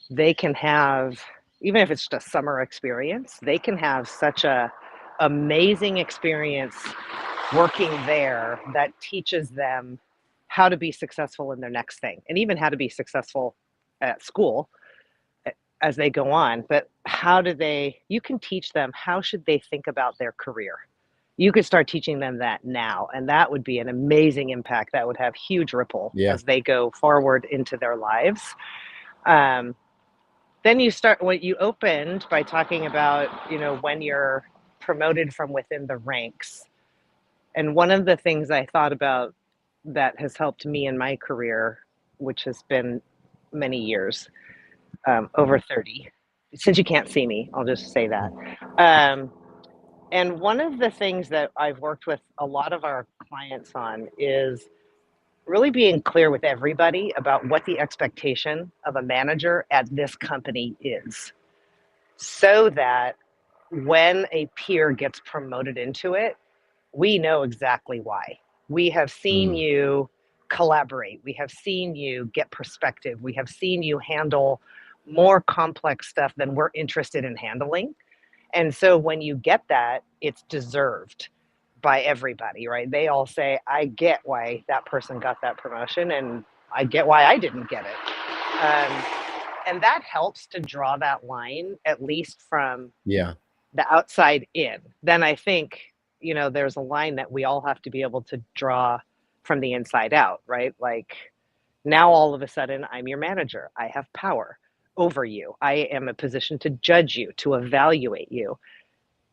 B: they can have, even if it's just a summer experience, they can have such a amazing experience working there that teaches them how to be successful in their next thing, and even how to be successful at school as they go on. But you can teach them, how should they think about their career. You could start teaching them that now, and that would be an amazing impact that would have huge ripple as they go forward into their lives. Then you start what you opened by talking about, when you're promoted from within the ranks. And one of the things I thought about that has helped me in my career, which has been many years, over 30, since you can't see me, I'll just say that. And one of the things that I've worked with a lot of our clients on is really being clear with everybody about what the expectation of a manager at this company is, so that when a peer gets promoted into it, we know exactly why. We have seen you collaborate. We have seen you get perspective. We have seen you handle more complex stuff than we're interested in handling. And so when you get that, it's deserved by everybody, right? They all say, I get why that person got that promotion, and I get why I didn't get it. And that helps to draw that line, at least from the outside in. Then I think, there's a line that we all have to be able to draw from the inside out, right? Like, now all of a sudden I'm your manager. I have power. over you. I am a position to judge you, to evaluate you.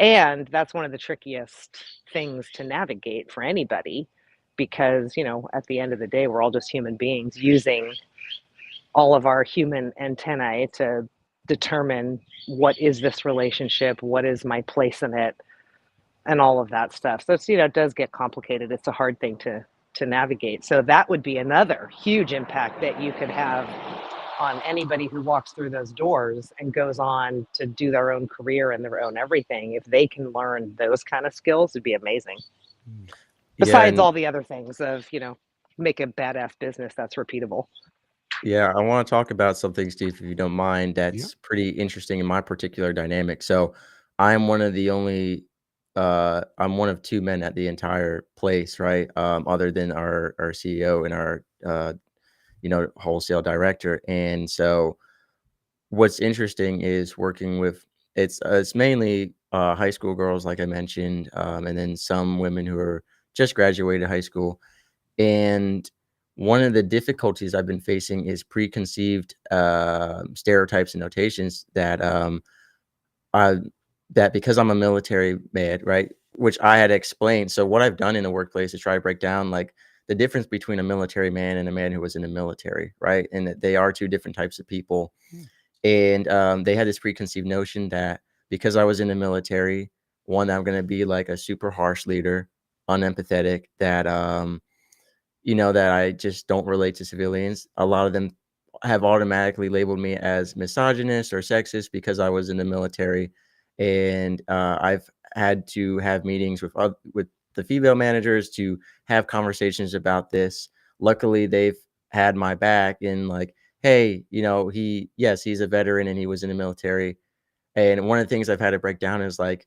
B: And that's one of the trickiest things to navigate for anybody because, at the end of the day, we're all just human beings using all of our human antennae to determine what is this relationship, what is my place in it, and all of that stuff. So it's, it does get complicated. It's a hard thing to navigate. So that would be another huge impact that you could have on anybody who walks through those doors and goes on to do their own career and their own everything. If they can learn those kind of skills, it'd be amazing. Besides all the other things of, make a badass business that's repeatable.
D: Yeah, I want to talk about something, Steve, if you don't mind, that's pretty interesting in my particular dynamic. So I'm one of the only I'm one of two men at the entire place, right? Other than our CEO and our wholesale director. And so what's interesting is working with it's mainly high school girls, like I mentioned, and then some women who are just graduated high school. And one of the difficulties I've been facing is preconceived stereotypes and notations that that because I'm a military man, right, which I had explained. So what I've done in the workplace is try to break down like the difference between a military man and a man who was in the military, right, and that they are two different types of people. And they had this preconceived notion that because I was in the military, one, I'm going to be like a super harsh leader, unempathetic, that that I just don't relate to civilians. A lot of them have automatically labeled me as misogynist or sexist because I was in the military. And I've had to have meetings with the female managers to have conversations about this. Luckily, they've had my back in like, hey, he's a veteran and he was in the military. And one of the things I've had to break down is like,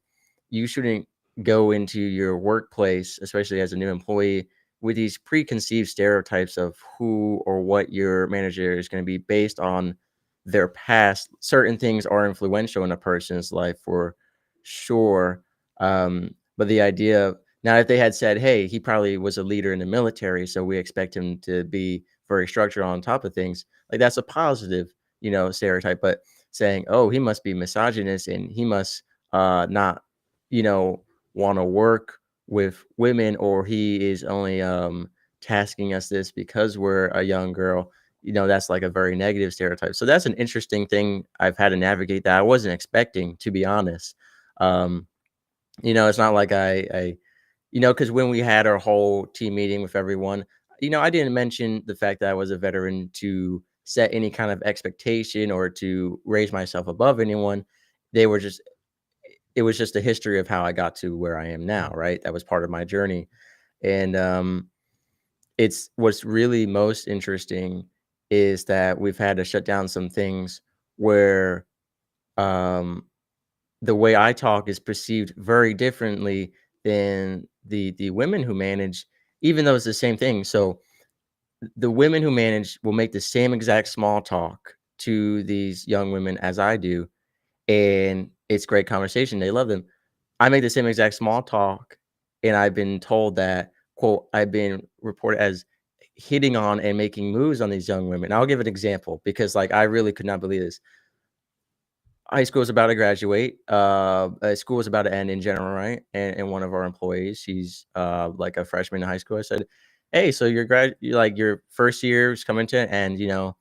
D: you shouldn't go into your workplace, especially as a new employee, with these preconceived stereotypes of who or what your manager is going to be based on their past. Certain things are influential in a person's life for sure. But the idea of now, if they had said, hey, he probably was a leader in the military, so we expect him to be very structured on top of things, like that's a positive, stereotype. But saying, oh, he must be misogynist and he must not, want to work with women, or he is only tasking us this because we're a young girl, that's like a very negative stereotype. So that's an interesting thing I've had to navigate that I wasn't expecting, to be honest. It's not like I because when we had our whole team meeting with everyone, I didn't mention the fact that I was a veteran to set any kind of expectation or to raise myself above anyone. It was just a history of how I got to where I am now, right? That was part of my journey. And it's what's really most interesting is that we've had to shut down some things where the way I talk is perceived very differently than the women who manage, even though it's the same thing. So the women who manage will make the same exact small talk to these young women as I do. And it's great conversation. They love them. I make the same exact small talk. And I've been told that, quote, I've been reported as hitting on and making moves on these young women. I'll give an example because like, I really could not believe this. High school is about to graduate. School is about to end in general, right? And one of our employees, she's like a freshman in high school. I said, hey, so your first year is coming to an end,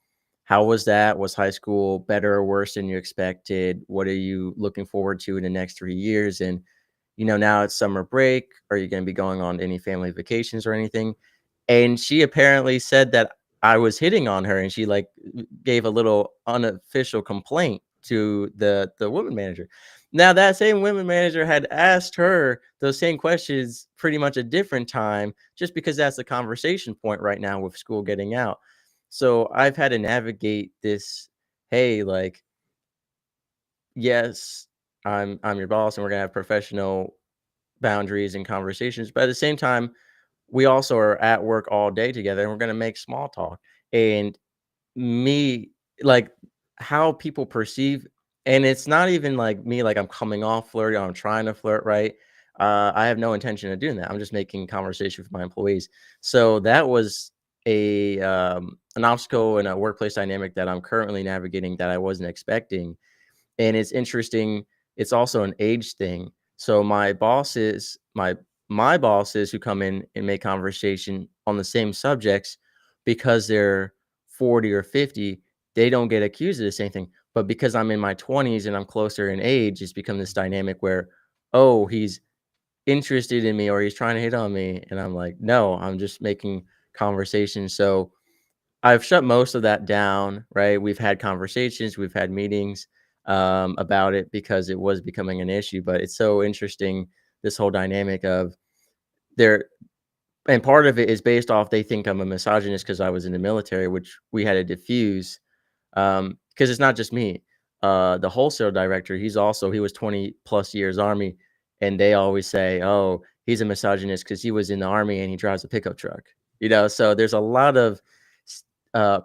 D: how was that? Was high school better or worse than you expected? What are you looking forward to in the next 3 years? And, now it's summer break. Are you going to be going on any family vacations or anything? And she apparently said that I was hitting on her, and she like gave a little unofficial complaint to the women manager. Now that same women manager had asked her those same questions pretty much a different time, just because that's the conversation point right now with school getting out. So I've had to navigate this. Hey, like, yes, I'm your boss and we're gonna have professional boundaries and conversations, but at the same time, we also are at work all day together and we're gonna make small talk. And me, like, how people perceive, and it's not even like me, like I'm coming off flirty, I'm trying to flirt, right? I have no intention of doing that. I'm just making conversation with my employees. So that was an obstacle in a workplace dynamic that I'm currently navigating that I wasn't expecting. And it's interesting. It's also an age thing. So my bosses who come in and make conversation on the same subjects, because they're 40 or 50, they don't get accused of the same thing. But because I'm in my 20s and I'm closer in age, it's become this dynamic where, oh, he's interested in me or he's trying to hit on me. And I'm like, no, I'm just making conversation. So I've shut most of that down, right? We've had conversations, we've had meetings about it because it was becoming an issue. But it's so interesting, this whole dynamic of there. And part of it is based off they think I'm a misogynist because I was in the military, which we had to diffuse, because it's not just me. The wholesale director, he was 20 plus years Army, and they always say, oh, he's a misogynist because he was in the Army and he drives a pickup truck. So there's a lot of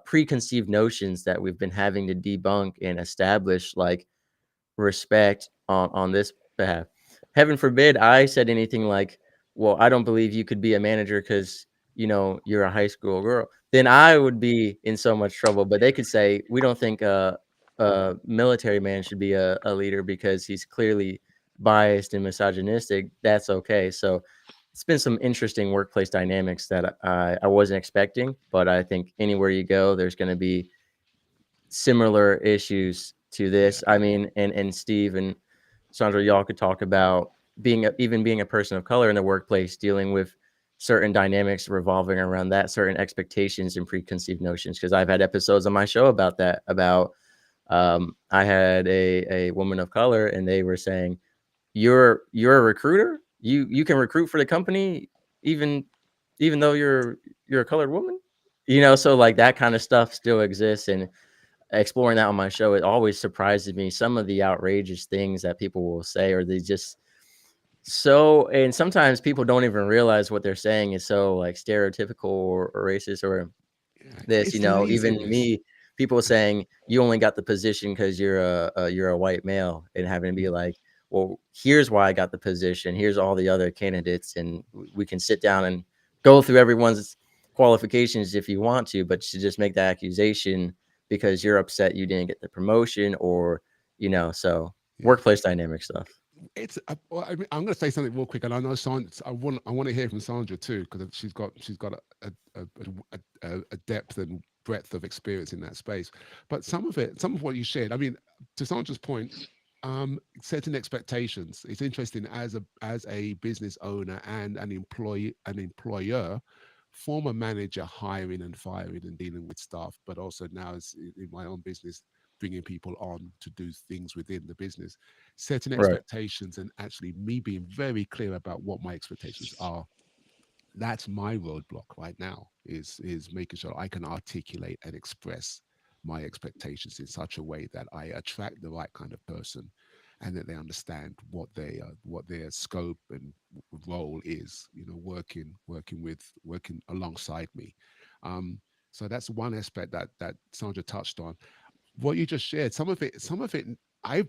D: preconceived notions that we've been having to debunk and establish, like respect on this behalf. Heaven forbid I said anything like, well, I don't believe you could be a manager because you're a high school girl. Then I would be in so much trouble. But they could say, we don't think a military man should be a leader because he's clearly biased and misogynistic. That's okay. So it's been some interesting workplace dynamics that I wasn't expecting, but I think anywhere you go, there's going to be similar issues to this. I mean, and Steve and Sandra, y'all could talk about being a person of color in the workplace, dealing with certain dynamics revolving around that, certain expectations and preconceived notions. Because I've had episodes on my show about that. I had a woman of color, and they were saying, "You're a recruiter. You can recruit for the company, even though you're a colored woman." So like that kind of stuff still exists, and exploring that on my show, it always surprises me some of the outrageous things that people will say, or they just and sometimes people don't even realize what they're saying is so like stereotypical or racist or this.
A: It's
D: Even
A: laziness.
D: me, people saying you only got the position because you're a white male, and having to be like, well, here's why I got the position, here's all the other candidates, and we can sit down and go through everyone's qualifications if you want to, but to just make that accusation because you're upset you didn't get the promotion, or so
A: Yeah.
D: workplace dynamic stuff.
A: It's well, I mean, I'm going to say something real quick, and I know Sandra. I want to hear from Sandra too, because she's got a depth and breadth of experience in that space. But some of what you shared, I mean, to Sandra's point, setting expectations. It's interesting as a business owner and an employer, former manager, hiring and firing and dealing with staff, but also now as in my own business, bringing people on to do things within the business, setting
D: Right.
A: expectations and actually me being very clear about what my expectations are. That's my roadblock right now, is making sure I can articulate and express my expectations in such a way that I attract the right kind of person, and that they understand what their scope and role is, working alongside me. So that's one aspect that Sandra touched on. What you just shared, some of it I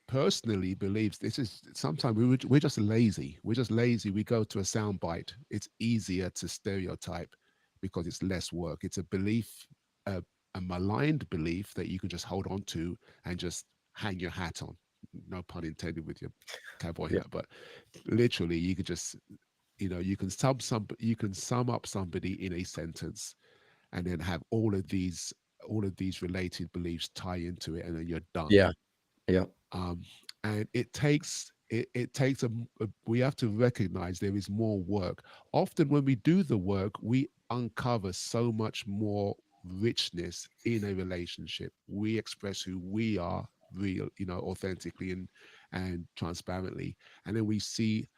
A: personally believe this is sometimes we're just lazy. We're just lazy. We go to a soundbite. It's easier to stereotype because it's less work. It's a belief, a, a maligned belief that you can just hold on to and just hang your hat on. No pun intended with your cowboy
D: Yeah.
A: hat, but literally you could just, you can sum up somebody in a sentence, and then have all of these related beliefs tie into it, and then you're done.
D: Yeah. Yeah.
A: um, and it takes we have to recognize there is more work. Often when we do the work, we uncover so much more richness in a relationship. We express who we are, real, authentically and transparently, and then we see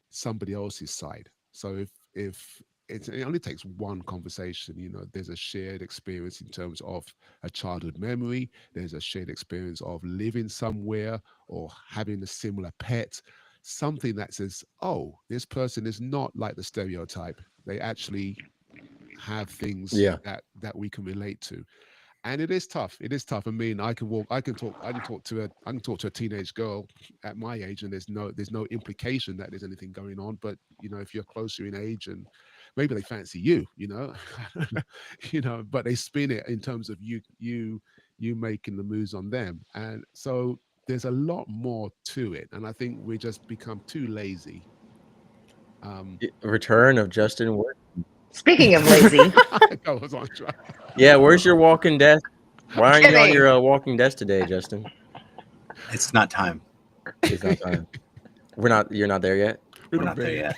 A: somebody else's side. So if it only takes one conversation, there's a shared experience in terms of a childhood memory, there's a shared experience of living somewhere or having a similar pet, something that says, oh, this person is not like the stereotype. They actually have things
D: Yeah.
A: that we can relate to. And it is tough. It is tough. I mean, I can talk to a teenage girl at my age, and there's no implication that there's anything going on. But if you're closer in age and maybe they fancy you, you know, you know, but they spin it in terms of you making the moves on them, and so there's a lot more to it, and I think we just become too lazy.
D: Return of Justin Wood.
B: Speaking of lazy,
A: I was on track.
D: Yeah, where's your walking desk? Why aren't you on
B: Kidding.
D: your walking desk today, Justin?
C: It's not time.
D: It's not time. You're not there yet?
C: We're not there yet.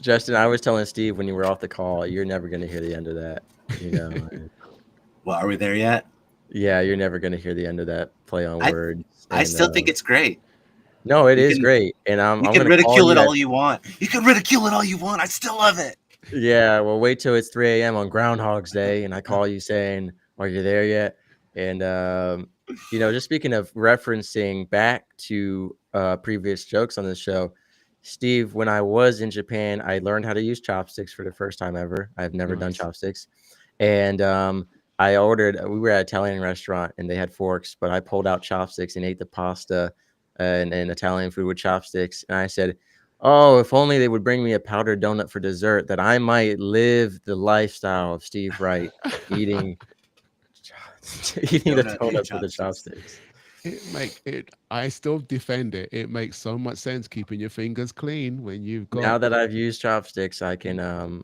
D: Justin, I was telling Steve when you were off the call, you're never going to hear the end of that. You know.
C: Well, are we there yet?
D: Yeah, you're never going to hear the end of that play on words.
C: I still think it's great.
D: No, it
C: You
D: is
C: can-
D: great, and I'm
C: You
D: I'm
C: can
D: gonna
C: ridicule
D: call
C: it
D: you
C: all you want. You can ridicule it all you want. I still love it.
D: Yeah, well, wait till it's 3 a.m. on Groundhog's Day, and I call you saying, "Are you there yet?" And you know, just speaking of referencing back to previous jokes on the show, Steve, when I was in Japan, I learned how to use chopsticks for the first time ever. I've never done
A: Nice.
D: chopsticks, and I ordered. We were at an Italian restaurant, and they had forks, but I pulled out chopsticks and ate the pasta and Italian food with chopsticks, and I said, "Oh, if only they would bring me a powdered donut for dessert, that I might live the lifestyle of Steve Wright, eating eating the
C: Donut and
D: donuts with the
C: chopsticks.
D: chopsticks."
A: I still defend it. It makes so much sense keeping your fingers clean when you've got.
D: Now that I've used chopsticks, I can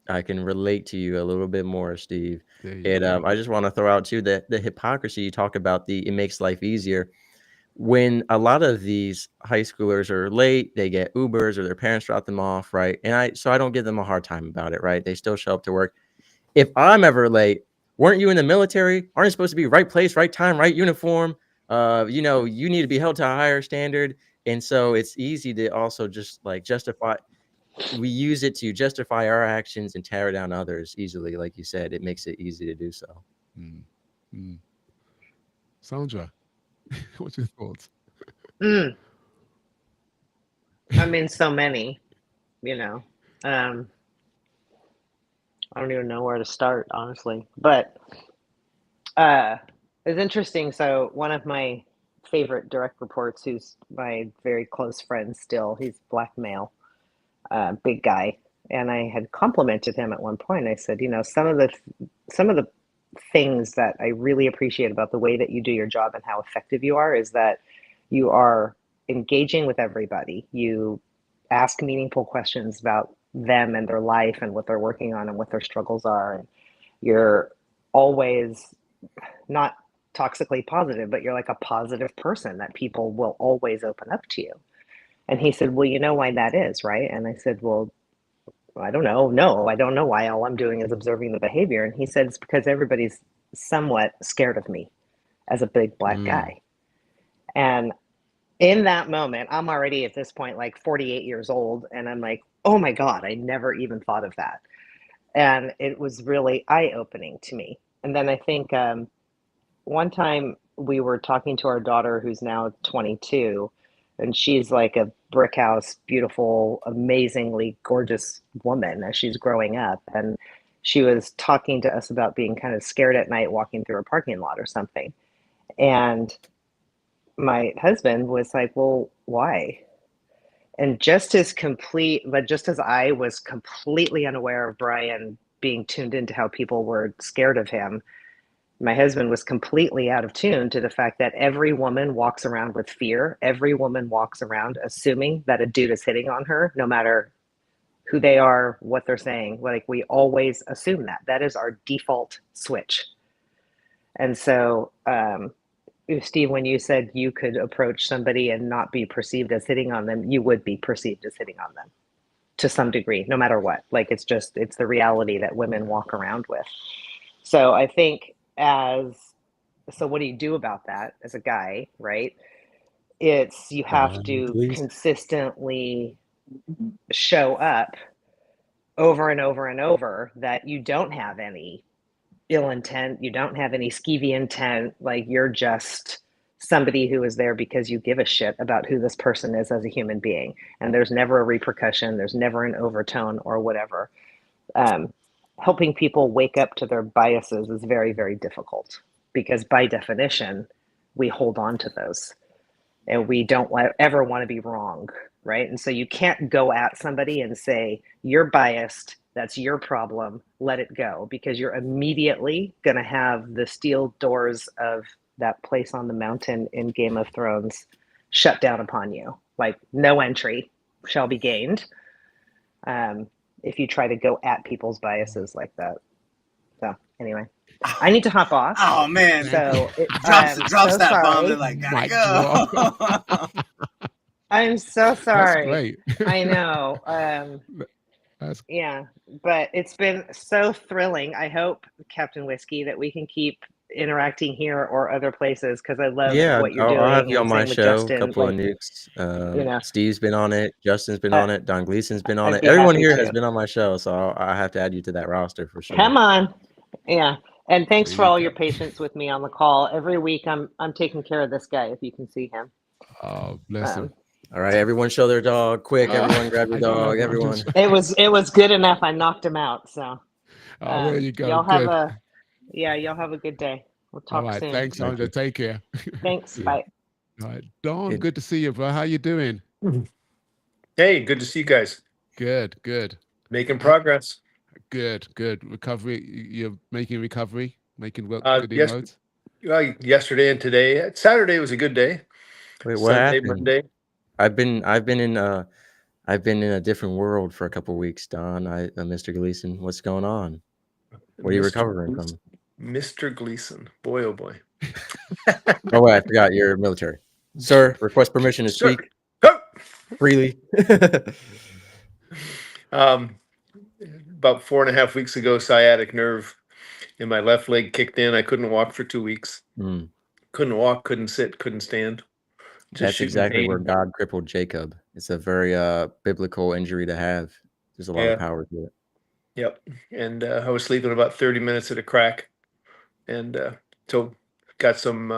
D: relate to you a little bit more, Steve.
A: There you
D: And
A: go.
D: I just want to throw out too that the hypocrisy you talk about, it makes life easier. When a lot of these high schoolers are late, they get Ubers or their parents drop them off, right? And I don't give them a hard time about it, right? They still show up to work. If I'm ever late, weren't you in the military? Aren't you supposed to be right place, right time, right uniform? You know, you need to be held to a higher standard. And so it's easy to also just like justify. We use it to justify our actions and tear down others easily. Like you said, it makes it easy to do so.
A: Mm, mm. Sandra, what's your thoughts?
B: I mean, so many, you know. I don't even know where to start, honestly. But it's interesting. So one of my favorite direct reports, who's my very close friend still, he's black male, big guy, and I had complimented him at one point. I said, you know, some of the things that I really appreciate about the way that you do your job and how effective you are is that you are engaging with everybody. You ask meaningful questions about them and their life and what they're working on and what their struggles are. And you're always not toxically positive, but you're like a positive person that people will always open up to you. And he said, well, you know why that is, right? And I said, well, I don't know. No, I don't know why. All I'm doing is observing the behavior. And he said, it's because everybody's somewhat scared of me as a big black guy. And in that moment, I'm already at this point like 48 years old. And I'm like, oh my God, I never even thought of that. And it was really eye-opening to me. And then I think one time we were talking to our daughter, who's now 22, and she's like a brick house, beautiful, amazingly gorgeous woman as she's growing up. And she was talking to us about being kind of scared at night walking through a parking lot or something. And my husband was like, well, why? And just as I was completely unaware of Brian being tuned into how people were scared of him, my husband was completely out of tune to the fact that every woman walks around with fear. Every woman walks around assuming that a dude is hitting on her, no matter who they are, what they're saying. Like, we always assume that. That is our default switch. And so, Steve, when you said you could approach somebody and not be perceived as hitting on them, you would be perceived as hitting on them to some degree, no matter what. Like, it's the reality that women walk around with. So I think so what do you do about that as a guy, right? You have to consistently show up over and over and over that you don't have any ill intent, you don't have any skeevy intent, like you're just somebody who is there because you give a shit about who this person is as a human being. And there's never a repercussion, there's never an overtone or whatever. Helping people wake up to their biases is very, very difficult because by definition, we hold on to those. and we don't ever want to be wrong, right? And so you can't go at somebody and say, you're biased, that's your problem, let it go, because you're immediately going to have the steel doors of that place on the mountain in Game of Thrones shut down upon you. Like, no entry shall be gained if you try to go at people's biases like that. So, anyway. I need to hop off.
C: Oh man!
B: So
C: drops
B: so
C: that bomb.
B: sorry.
C: They're like, gotta
A: Mic
C: go.
B: I'm so
A: That's
B: sorry.
A: great.
B: I know.
A: That's
B: Yeah, but it's been so thrilling. I hope, Captain Whiskey, that we can keep interacting here or other places, because I love
D: Yeah,
B: what you're
D: I'll have
B: doing.
D: you on
B: And
D: my
B: same with
D: show. A
B: Justin.
D: couple of
B: Like,
D: nukes.
B: you know,
D: Steve's been on it. Justin's been
B: uh,
D: on it. Don Gleason's been on
B: I'd
D: it.
B: be
D: Everyone
B: happy
D: here has
B: to.
D: been on my show, so I have to add you to that roster for sure.
B: Come on. Yeah. And thanks
A: there
B: for
A: you
B: all
A: go.
B: your patience with me on the call. Every week I'm taking care of this guy, if you can see him.
A: Oh, bless him.
D: All right, everyone, show their dog quick. Everyone, grab your
A: I don't know
D: dog.
A: if I'm
D: Everyone.
A: just.
B: It was good enough. I knocked him out. So
A: Oh, there you go.
B: y'all have
A: Good.
B: y'all have a good day. We'll
A: All
B: talk
A: right.
B: soon.
A: Thanks,
D: Thank
A: Sandra.
D: you.
A: Take care.
B: Thanks.
D: Yeah.
B: Bye.
A: All right. Don,
D: It-
A: good to see you, bro. How you doing?
E: Hey, good to see you guys.
A: Good, good,
E: Making progress.
A: good. Recovery. You're making recovery, making good
E: Yes,
A: inroads.
E: yesterday and today. Saturday was a good day.
D: Wait, what
E: Sunday,
D: happened?
E: Monday.
D: I've been in a different world for a couple weeks, Don. Mr. Gleason, what's going on? What are you
E: Mr.
D: recovering
E: Gleason.
D: from?
E: Mr. Gleason. Boy, oh boy.
D: Oh wait, I forgot you're military. Sir, request permission to
E: Sir.
D: speak
E: Oh!
D: freely.
E: About 4.5 weeks ago, sciatic nerve in my left leg kicked in. I couldn't walk for 2 weeks.
D: Mm,
E: Couldn't walk, couldn't sit, couldn't stand.
D: that's
E: shooting
D: exactly
E: pain.
D: where God crippled Jacob. It's a very biblical injury to have. There's a lot
E: Yeah.
D: of power to it.
E: Yep. And I was sleeping about 30 minutes at a crack. And so got some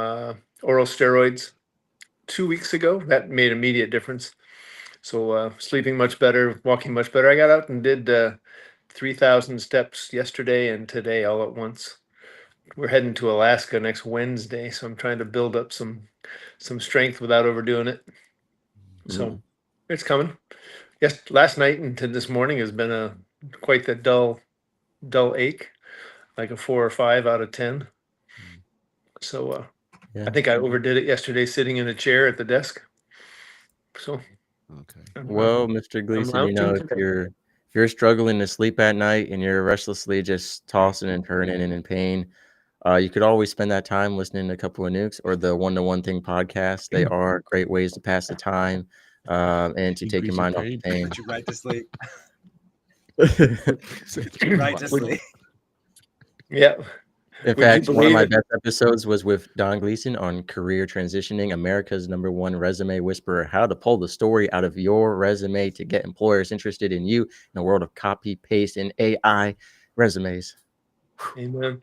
E: oral steroids 2 weeks ago. That made immediate difference. So sleeping much better, walking much better. I got out and did 3,000 steps yesterday and today all at once. We're heading to Alaska next Wednesday, so I'm trying to build up some strength without overdoing it. So it's coming. Yes, last night and to this morning has been quite the dull ache, like a 4 or 5 out of 10. So
D: Yeah.
E: I think I overdid it yesterday sitting in a chair at the desk. So
A: Okay.
D: Well, Mr. Gleason, you know,
E: lounging
D: if you're struggling to sleep at night and you're restlessly just tossing and turning and in pain, you could always spend that time listening to a couple of nukes or the One to One Thing podcast. They are great ways to pass the time and to take your
A: Increase
D: mind off
A: pain.
D: the pain.
C: Put you right to sleep.
A: Right
C: Right to sleep.
E: Yeah.
D: In
E: Would you
D: fact, one of
E: believe
D: my
E: it?
D: best episodes was with Don Gleason on career transitioning, America's #1 resume whisperer, how to pull the story out of your resume to get employers interested in you in a world of copy, paste, and AI resumes.
E: Amen.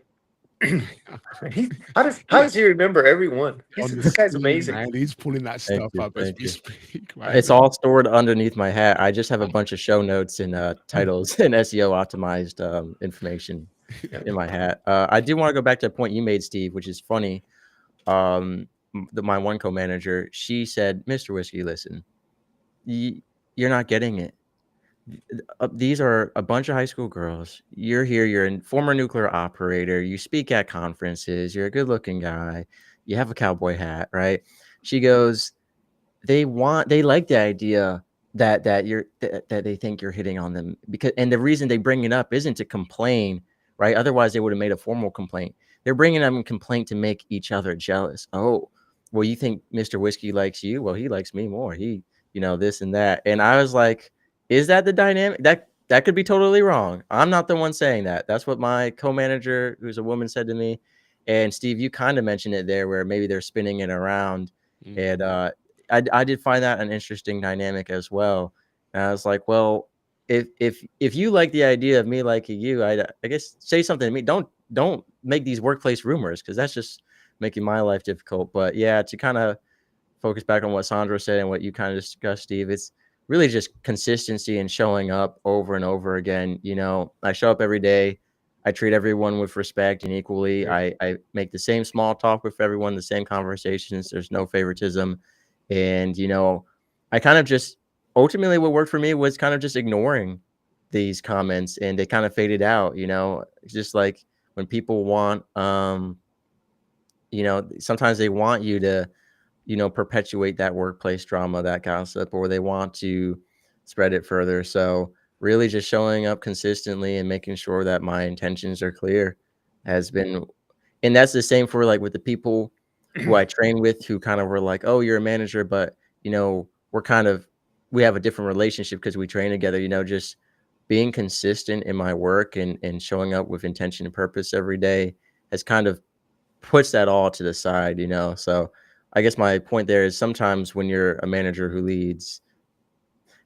E: How does he remember every one?
A: On the
E: This guy's
A: screen,
E: amazing.
A: man. He's pulling that
D: Thank
A: stuff
D: you,
A: up as
D: thank
A: we
D: you.
A: speak. Right?
D: It's all stored underneath my hat. I just have a bunch of show notes and titles and SEO optimized information in my hat. I do want to go back to a point you made, Steve, which is funny. My one co-manager, she said, "Mr. Whiskey, listen, you're not getting it. These are a bunch of high school girls. You're here. You're a former nuclear operator. You speak at conferences. You're a good-looking guy. You have a cowboy hat, right?" She goes, they like the idea that they think you're hitting on them, and the reason they bring it up isn't to complain, right? Otherwise they would have made a formal complaint. They're bringing up a complaint to make each other jealous. Oh, well, you think Mr. Whiskey likes you? Well, he likes me more. He, this and that. And I was like, is that the dynamic? That could be totally wrong. I'm not the one saying that. That's what my co-manager, who's a woman, said to me. And Steve, you kind of mentioned it there, where maybe they're spinning it around. And I did find that an interesting dynamic as well. And I was like, well, if you like the idea of me liking you, I guess say something to me. Don't make these workplace rumors, because that's just making my life difficult. But yeah, to kind of focus back on what Sandra said and what you kind of discussed, Steve, it's really just consistency and showing up over and over again. I show up every day. I treat everyone with respect and equally. I make the same small talk with everyone, the same conversations. There's no favoritism. And, I kind of just ultimately what worked for me was kind of just ignoring these comments, and they kind of faded out. It's just like when people want, sometimes they want you to, perpetuate that workplace drama, that gossip, or they want to spread it further. So really just showing up consistently and making sure that my intentions are clear has been, and that's the same for like with the people who I train with, who kind of were like, oh, you're a manager, but we have a different relationship because we train together, just being consistent in my work and showing up with intention and purpose every day has kind of puts that all to the side. So I guess my point there is sometimes when you're a manager who leads,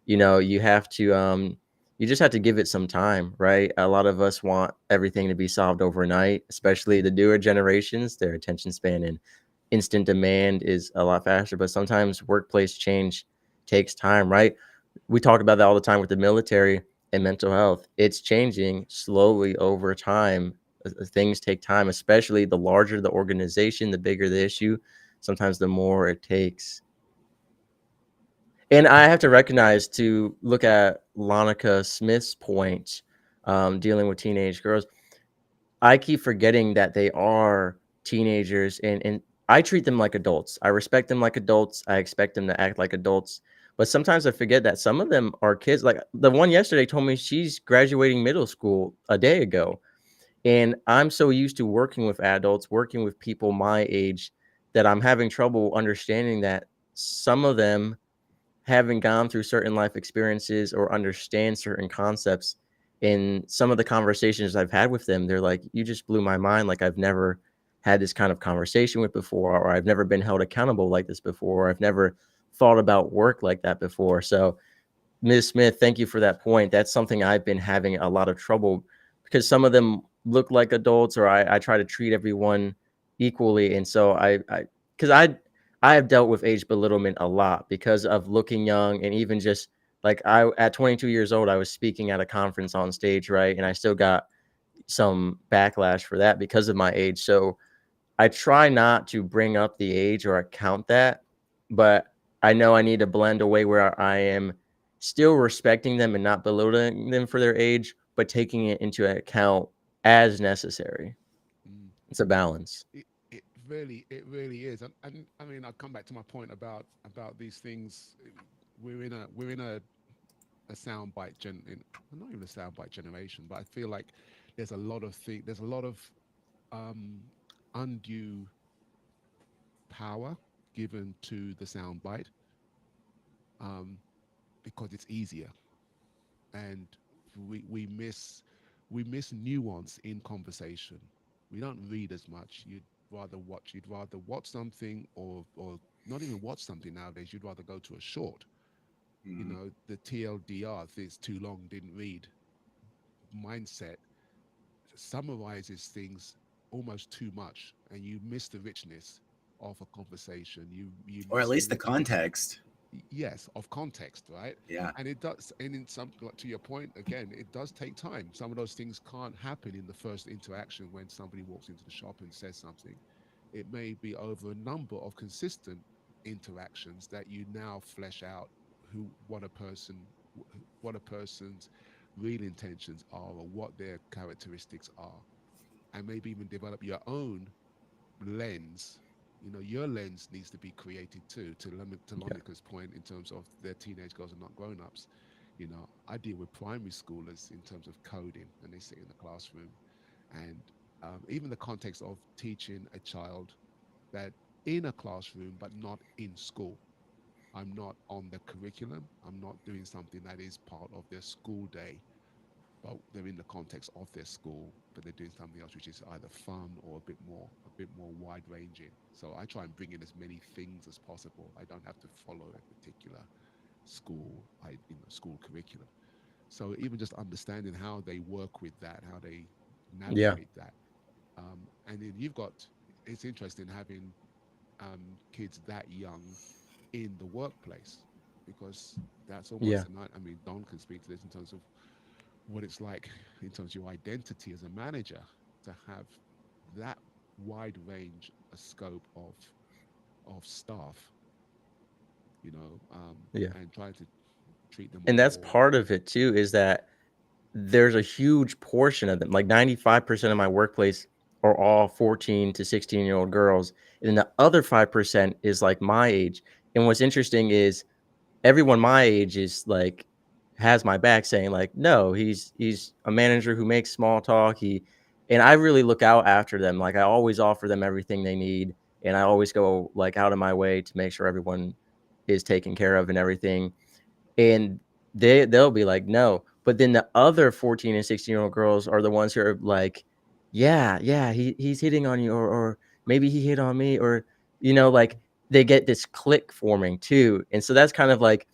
D: you have to you just have to give it some time, right? A lot of us want everything to be solved overnight, especially the newer generations. Their attention span and instant demand is a lot faster, but sometimes workplace change takes time, right? We talk about that all the time with the military and mental health. It's changing slowly over time. Things take time, especially the larger the organization, the bigger the issue. Sometimes the more it takes. And I have to recognize, to look at Lonica Smith's point, dealing with teenage girls, I keep forgetting that they are teenagers, and I treat them like adults. I respect them like adults. I expect them to act like adults. But sometimes I forget that some of them are kids. Like the one yesterday told me she's graduating middle school a day ago. And I'm so used to working with adults, working with people my age, that I'm having trouble understanding that some of them haven't gone through certain life experiences or understand certain concepts. In some of the conversations I've had with them, they're like, you just blew my mind. Like, I've never had this kind of conversation with before, or I've never been held accountable like this before, or I've never thought about work like that before. So, Ms. Smith, thank you for that point. That's something I've been having a lot of trouble, because some of them look like adults, or I try to treat everyone equally. And so because I have dealt with age belittlement a lot because of looking young, and even just like at 22 years old, I was speaking at a conference on stage, right? And I still got some backlash for that because of my age. So I try not to bring up the age or account that, but I know I need to blend a way where I am still respecting them and not belittling them for their age, but taking it into account as necessary.
A: Mm.
D: It's a balance.
A: It really is. And I mean, I'll come back to my point about these things. We're in a soundbite not even a soundbite generation, but I feel like there's a lot of um, undue power given to the soundbite, um, because it's easier, and we miss nuance in conversation. We don't read as much. You'd rather watch something, or not even watch something nowadays. You'd rather go to a short.
C: Mhm.
A: The TLDR, it's too long, didn't read mindset summarizes things almost too much, and you miss the richness of a conversation. You
C: Or at
A: miss the
C: least the
A: richness,
C: context.
A: yes, of context, right?
C: Yeah.
A: And it does, and in some, like, to your point again, it does take time. Some of those things can't happen in the first interaction when somebody walks into the shop and says something. It may be over a number of consistent interactions that you now flesh out who what a person's real intentions are, or what their characteristics are, and maybe even develop your own lens. Your lens needs to be created too, to
D: Yeah.
A: Lonica's point, in terms of their teenage girls are not grown-ups. I deal with primary schoolers in terms of coding, and they sit in the classroom, and even the context of teaching a child that in a classroom but not in school. I'm not on the curriculum. I'm not doing something that is part of their school day, but they're in the context of their school, but they're doing something else which is either fun or a bit more wide ranging. So I try and bring in as many things as possible. I don't have to follow a particular school curriculum. So even just understanding how they work with that, how they
D: Yeah.
A: navigate that, and then it's interesting having kids that young in the workplace, because that's
D: Yeah.
A: almost a night. I mean, Don can speak to this in terms of what it's like in terms of your identity as a manager, to have that wide range, a scope of staff,
D: Yeah.
A: and try to treat them
D: And that's
A: all.
D: part of it too, is that there's a huge portion of them, like 95% of my workplace are all 14 to 16-year-old girls. And then the other 5% is like my age. And what's interesting is everyone my age is like has my back saying like, no, he's a manager who makes small talk. And I really look out after them. Like I always offer them everything they need. And I always go like out of my way to make sure everyone is taken care of and everything. And they'll be like, no. But then the other 14 and 16-year-old girls are the ones who are like, yeah, he's hitting on you, or maybe he hit on me, or like they get this click forming too. And so that's kind of like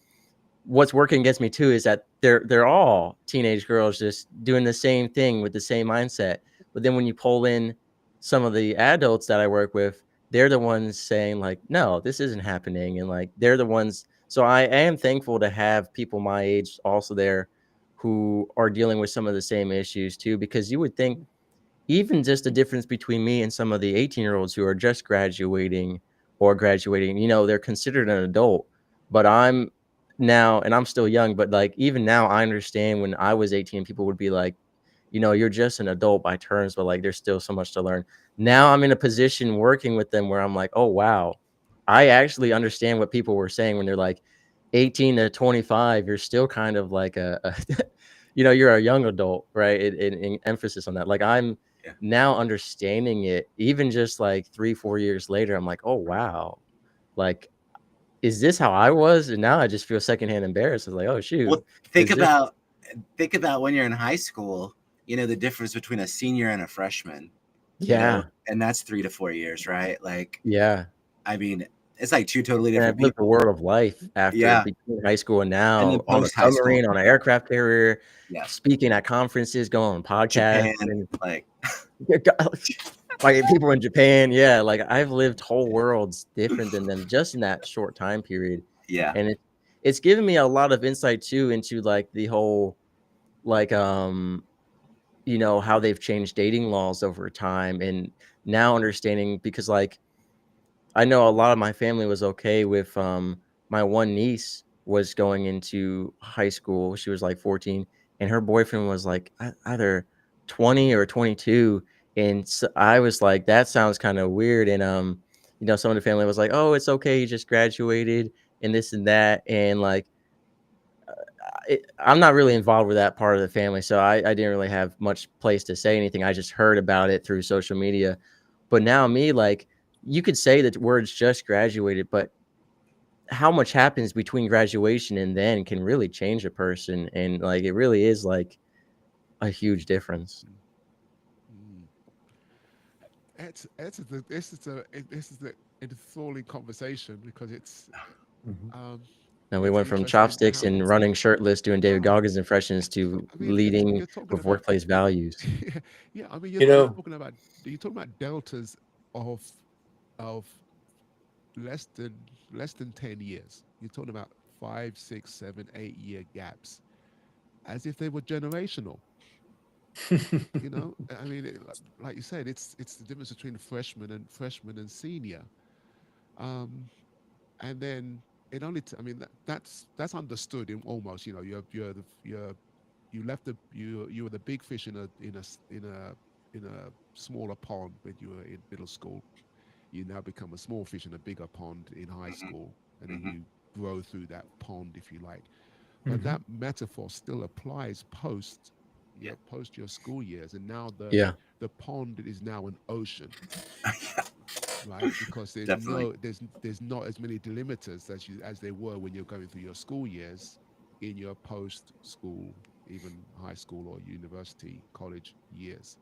D: what's working against me too, is that they're all teenage girls just doing the same thing with the same mindset. But then when you pull in some of the adults that I work with, they're the ones saying like, no, this isn't happening. And like, they're the ones. So I am thankful to have people my age also there who are dealing with some of the same issues too, because you would think even just the difference between me and some of the 18-year-olds who are just graduating or graduating, they're considered an adult, but I'm now, and I'm still young, but like even now I understand when I was 18, people would be like, you're just an adult by terms, but like there's still so much to learn. Now I'm in a position working with them where I'm like, oh wow, I actually understand what people were saying when they're like 18 to 25, you're still kind of like a you're a young adult, right? In emphasis on that. Like I'm
C: Yeah.
D: now understanding it, even just like 3-4 years later, I'm like, oh wow, like is this how I was? And now I just feel secondhand embarrassed. It's like, oh shoot.
C: Well, think
D: is this-
C: about when you're in high school, the difference between a senior and a freshman.
D: Yeah.
C: And that's 3 to 4 years, right? Like,
D: Yeah.
C: I mean, it's like two totally
D: And
C: different
D: I've lived the
C: people.
D: world of life after
C: Yeah.
D: between high school and now,
C: And then
D: on a
C: post-high school.
D: submarine, on an aircraft carrier,
C: Yeah.
D: speaking at conferences, going on podcasts,
C: Japan, like
D: like people in Japan. Yeah, like I've lived whole worlds different than them just in that short time period.
C: yeah.
D: And it's given me a lot of insight too into like the whole like how they've changed dating laws over time, and now understanding, because like I know a lot of my family was okay with my one niece was going into high school. She was like 14 and her boyfriend was like either 20 or 22. And so I was like, that sounds kind of weird. And some of the family was like, oh, it's okay, he just graduated and this and that. And like I'm not really involved with that part of the family, so I didn't really have much place to say anything. I just heard about it through social media. But now me, like, you could say that words just graduated, but how much happens between graduation and then can really change a person. And like, it really is like a huge difference.
A: This is a enthralling conversation because it's
D: And we
A: it's
D: went from
A: interesting
D: chopsticks
A: how-
D: and running shirtless doing David Goggins impressions to
A: I mean,
D: leading
A: you're talking
D: with
A: about-
D: workplace values.
A: yeah, I mean,
E: You
A: you're
E: know-
A: talking about deltas of less than 10 years. You're talking about 5, 6, 7, 8 year gaps, as if they were generational. I mean, like you said, it's the difference between freshman and senior, and then it only. I mean, that's understood in almost. You left you were the big fish in a smaller pond when you were in middle school. You now become a small fish in a bigger pond in high school, and then you grow through that pond, if you like. But that metaphor still applies post your school years, and now the pond is now an ocean, right? Because there's
C: Definitely.
A: there's not as many delimiters as there were when you're going through your school years in your post school, even high school or university, college years.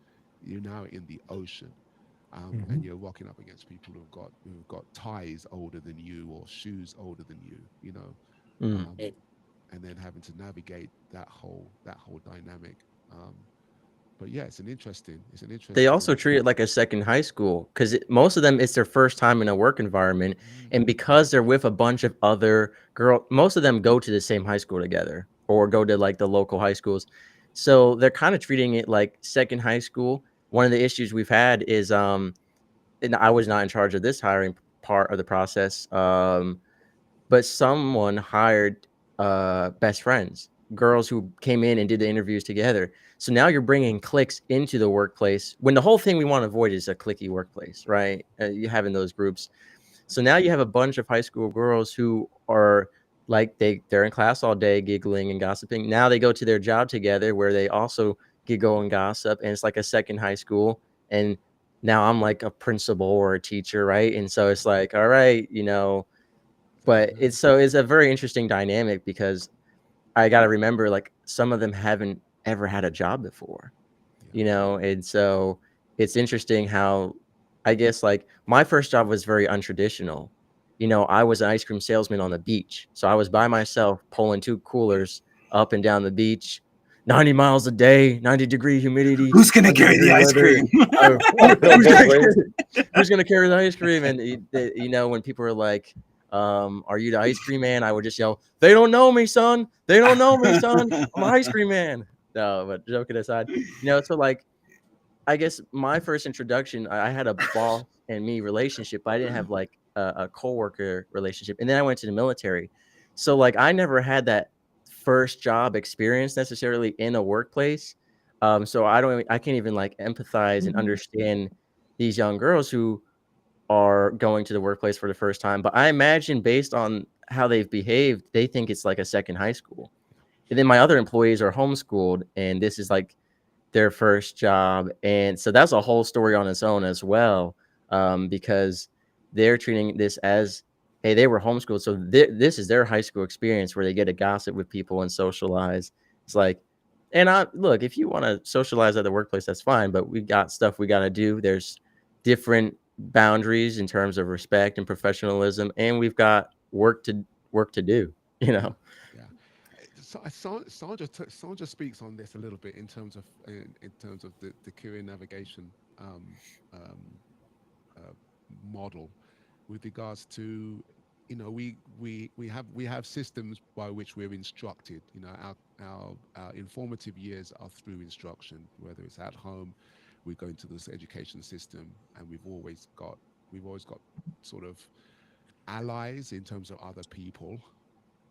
A: You're now in the ocean. And you're walking up against people who've got ties older than you or shoes older than you, and then having to navigate that whole dynamic. But yeah, it's an interesting.
D: They also treat it like a second high school because most of them, it's their first time in a work environment. And because they're with a bunch of other most of them go to the same high school together or go to like the local high schools. So they're kind of treating it like second high school. One of the issues we've had is, and I was not in charge of this hiring part of the process. but someone hired best friends, girls who came in and did the interviews together. So now you're bringing cliques into the workplace when the whole thing we want to avoid is a cliquey workplace, right? You having those groups. So now you have a bunch of high school girls who are like they're in class all day giggling and gossiping. Now they go to their job together where they also giggle and gossip, and it's like a second high school. And now I'm like a principal or a teacher, right? And so it's like, all right, but it's a very interesting dynamic because I got to remember, like, some of them haven't ever had a job before, and so it's interesting how, I guess, like, my first job was very untraditional. I was an ice cream salesman on the beach. So I was by myself pulling 2 coolers up and down the beach, 90 miles a day, 90-degree humidity,
C: Who's gonna carry the
D: 100-degree
C: ice
D: weather.
C: cream?
D: Who's gonna carry the ice cream? And when people are like, "Are you the ice cream man?" I would just yell, "They don't know me, son. They don't know me, son. I'm an ice cream man." No, but joking aside, so like, I guess my first introduction, I had a boss and me relationship, but I didn't have like a coworker relationship. And then I went to the military. So like I never had that first job experience necessarily in a workplace. So I can't even like empathize and understand these young girls who are going to the workplace for the first time. But I imagine based on how they've behaved, they think it's like a second high school. And then my other employees are homeschooled, and this is like their first job. And so that's a whole story on its own as well, because they're treating this as, hey, they were homeschooled. So this is their high school experience where they get to gossip with people and socialize. It's like, and look, if you want to socialize at the workplace, that's fine, but we've got stuff we got to do. There's different boundaries in terms of respect and professionalism, and we've got work to do,
A: Yeah. So Sandra speaks on this a little bit in terms of the career navigation um, um, uh, model with regards to we have systems by which we're instructed. Our informative years are through instruction, whether it's at home, we go into this education system, and we've always got sort of allies in terms of other people,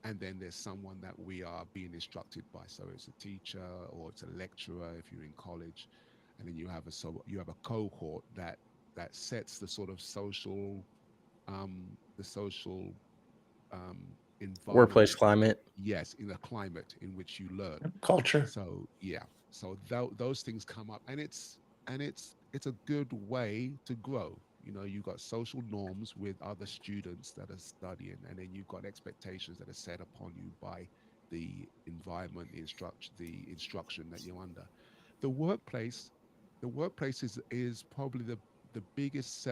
A: and then there's someone that we are being instructed by. So it's a teacher or it's a lecturer if you're in college, and then you have a cohort that sets the sort of social
D: workplace
A: environment.
D: climate.
A: Yes, in a climate in which you learn.
E: Culture.
A: So yeah, so those things come up, and it's a good way to grow. You've got social norms with other students that are studying, and then you've got expectations that are set upon you by the environment, the instruction that you're under. The workplace, the workplace is probably the biggest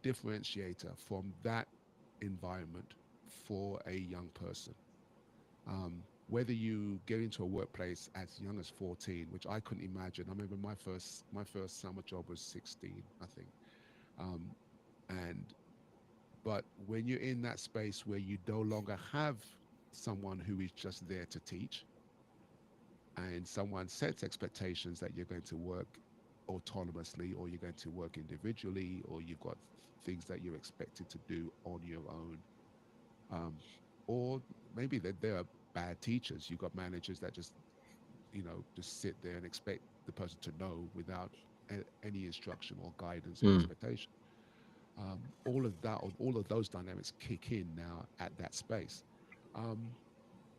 A: differentiator from that environment for a young person. Whether you get into a workplace as young as 14, which I couldn't imagine. I remember my first summer job was 16, I think. Um, and but when you're in that space where you no longer have someone who is just there to teach, and someone sets expectations that you're going to work autonomously, or you're going to work individually, or you've got things that you're expected to do on your own, um, or maybe that there are bad teachers. You've got managers that just sit there and expect the person to know without any instruction or guidance or
D: Hmm.
A: expectation. All of those dynamics kick in now at that space, um,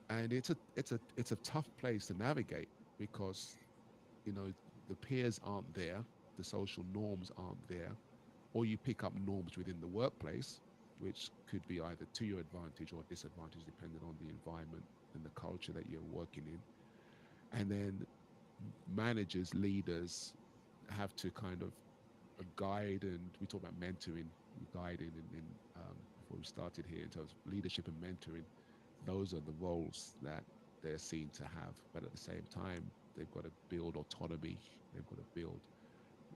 A: and it's a tough place to navigate because you know the peers aren't there, the social norms aren't there, or you pick up norms within the workplace, which could be either to your advantage or disadvantage, depending on the environment and the culture that you're working in. And then managers, leaders have to kind of guide, and we talk about mentoring, guiding, and before we started here in terms of leadership and mentoring, those are the roles that they're seen to have. But at the same time, they've got to build autonomy. They've got to build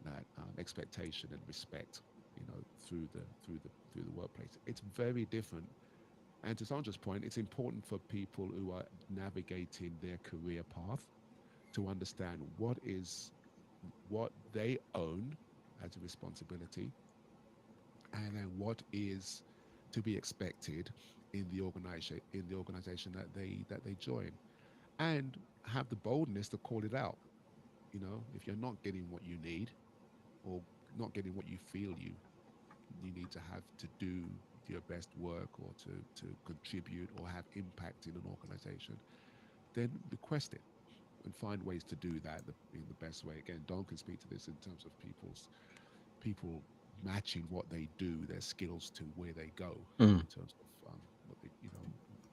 A: that expectation and respect, through the workplace. It's very different. And to Sandra's point, it's important for people who are navigating their career path to understand what they own as a responsibility, and then what is to be expected in the organization that they join, and have the boldness to call it out. You know, if you're not getting what you need, or not getting what you feel you need to have to do your best work, or to contribute or have impact in an organization, then request it and find ways to do that in the best way. Again, Don can speak to this in terms of people matching what they do, their skills, to where they go
D: Mm.
A: in terms of what they,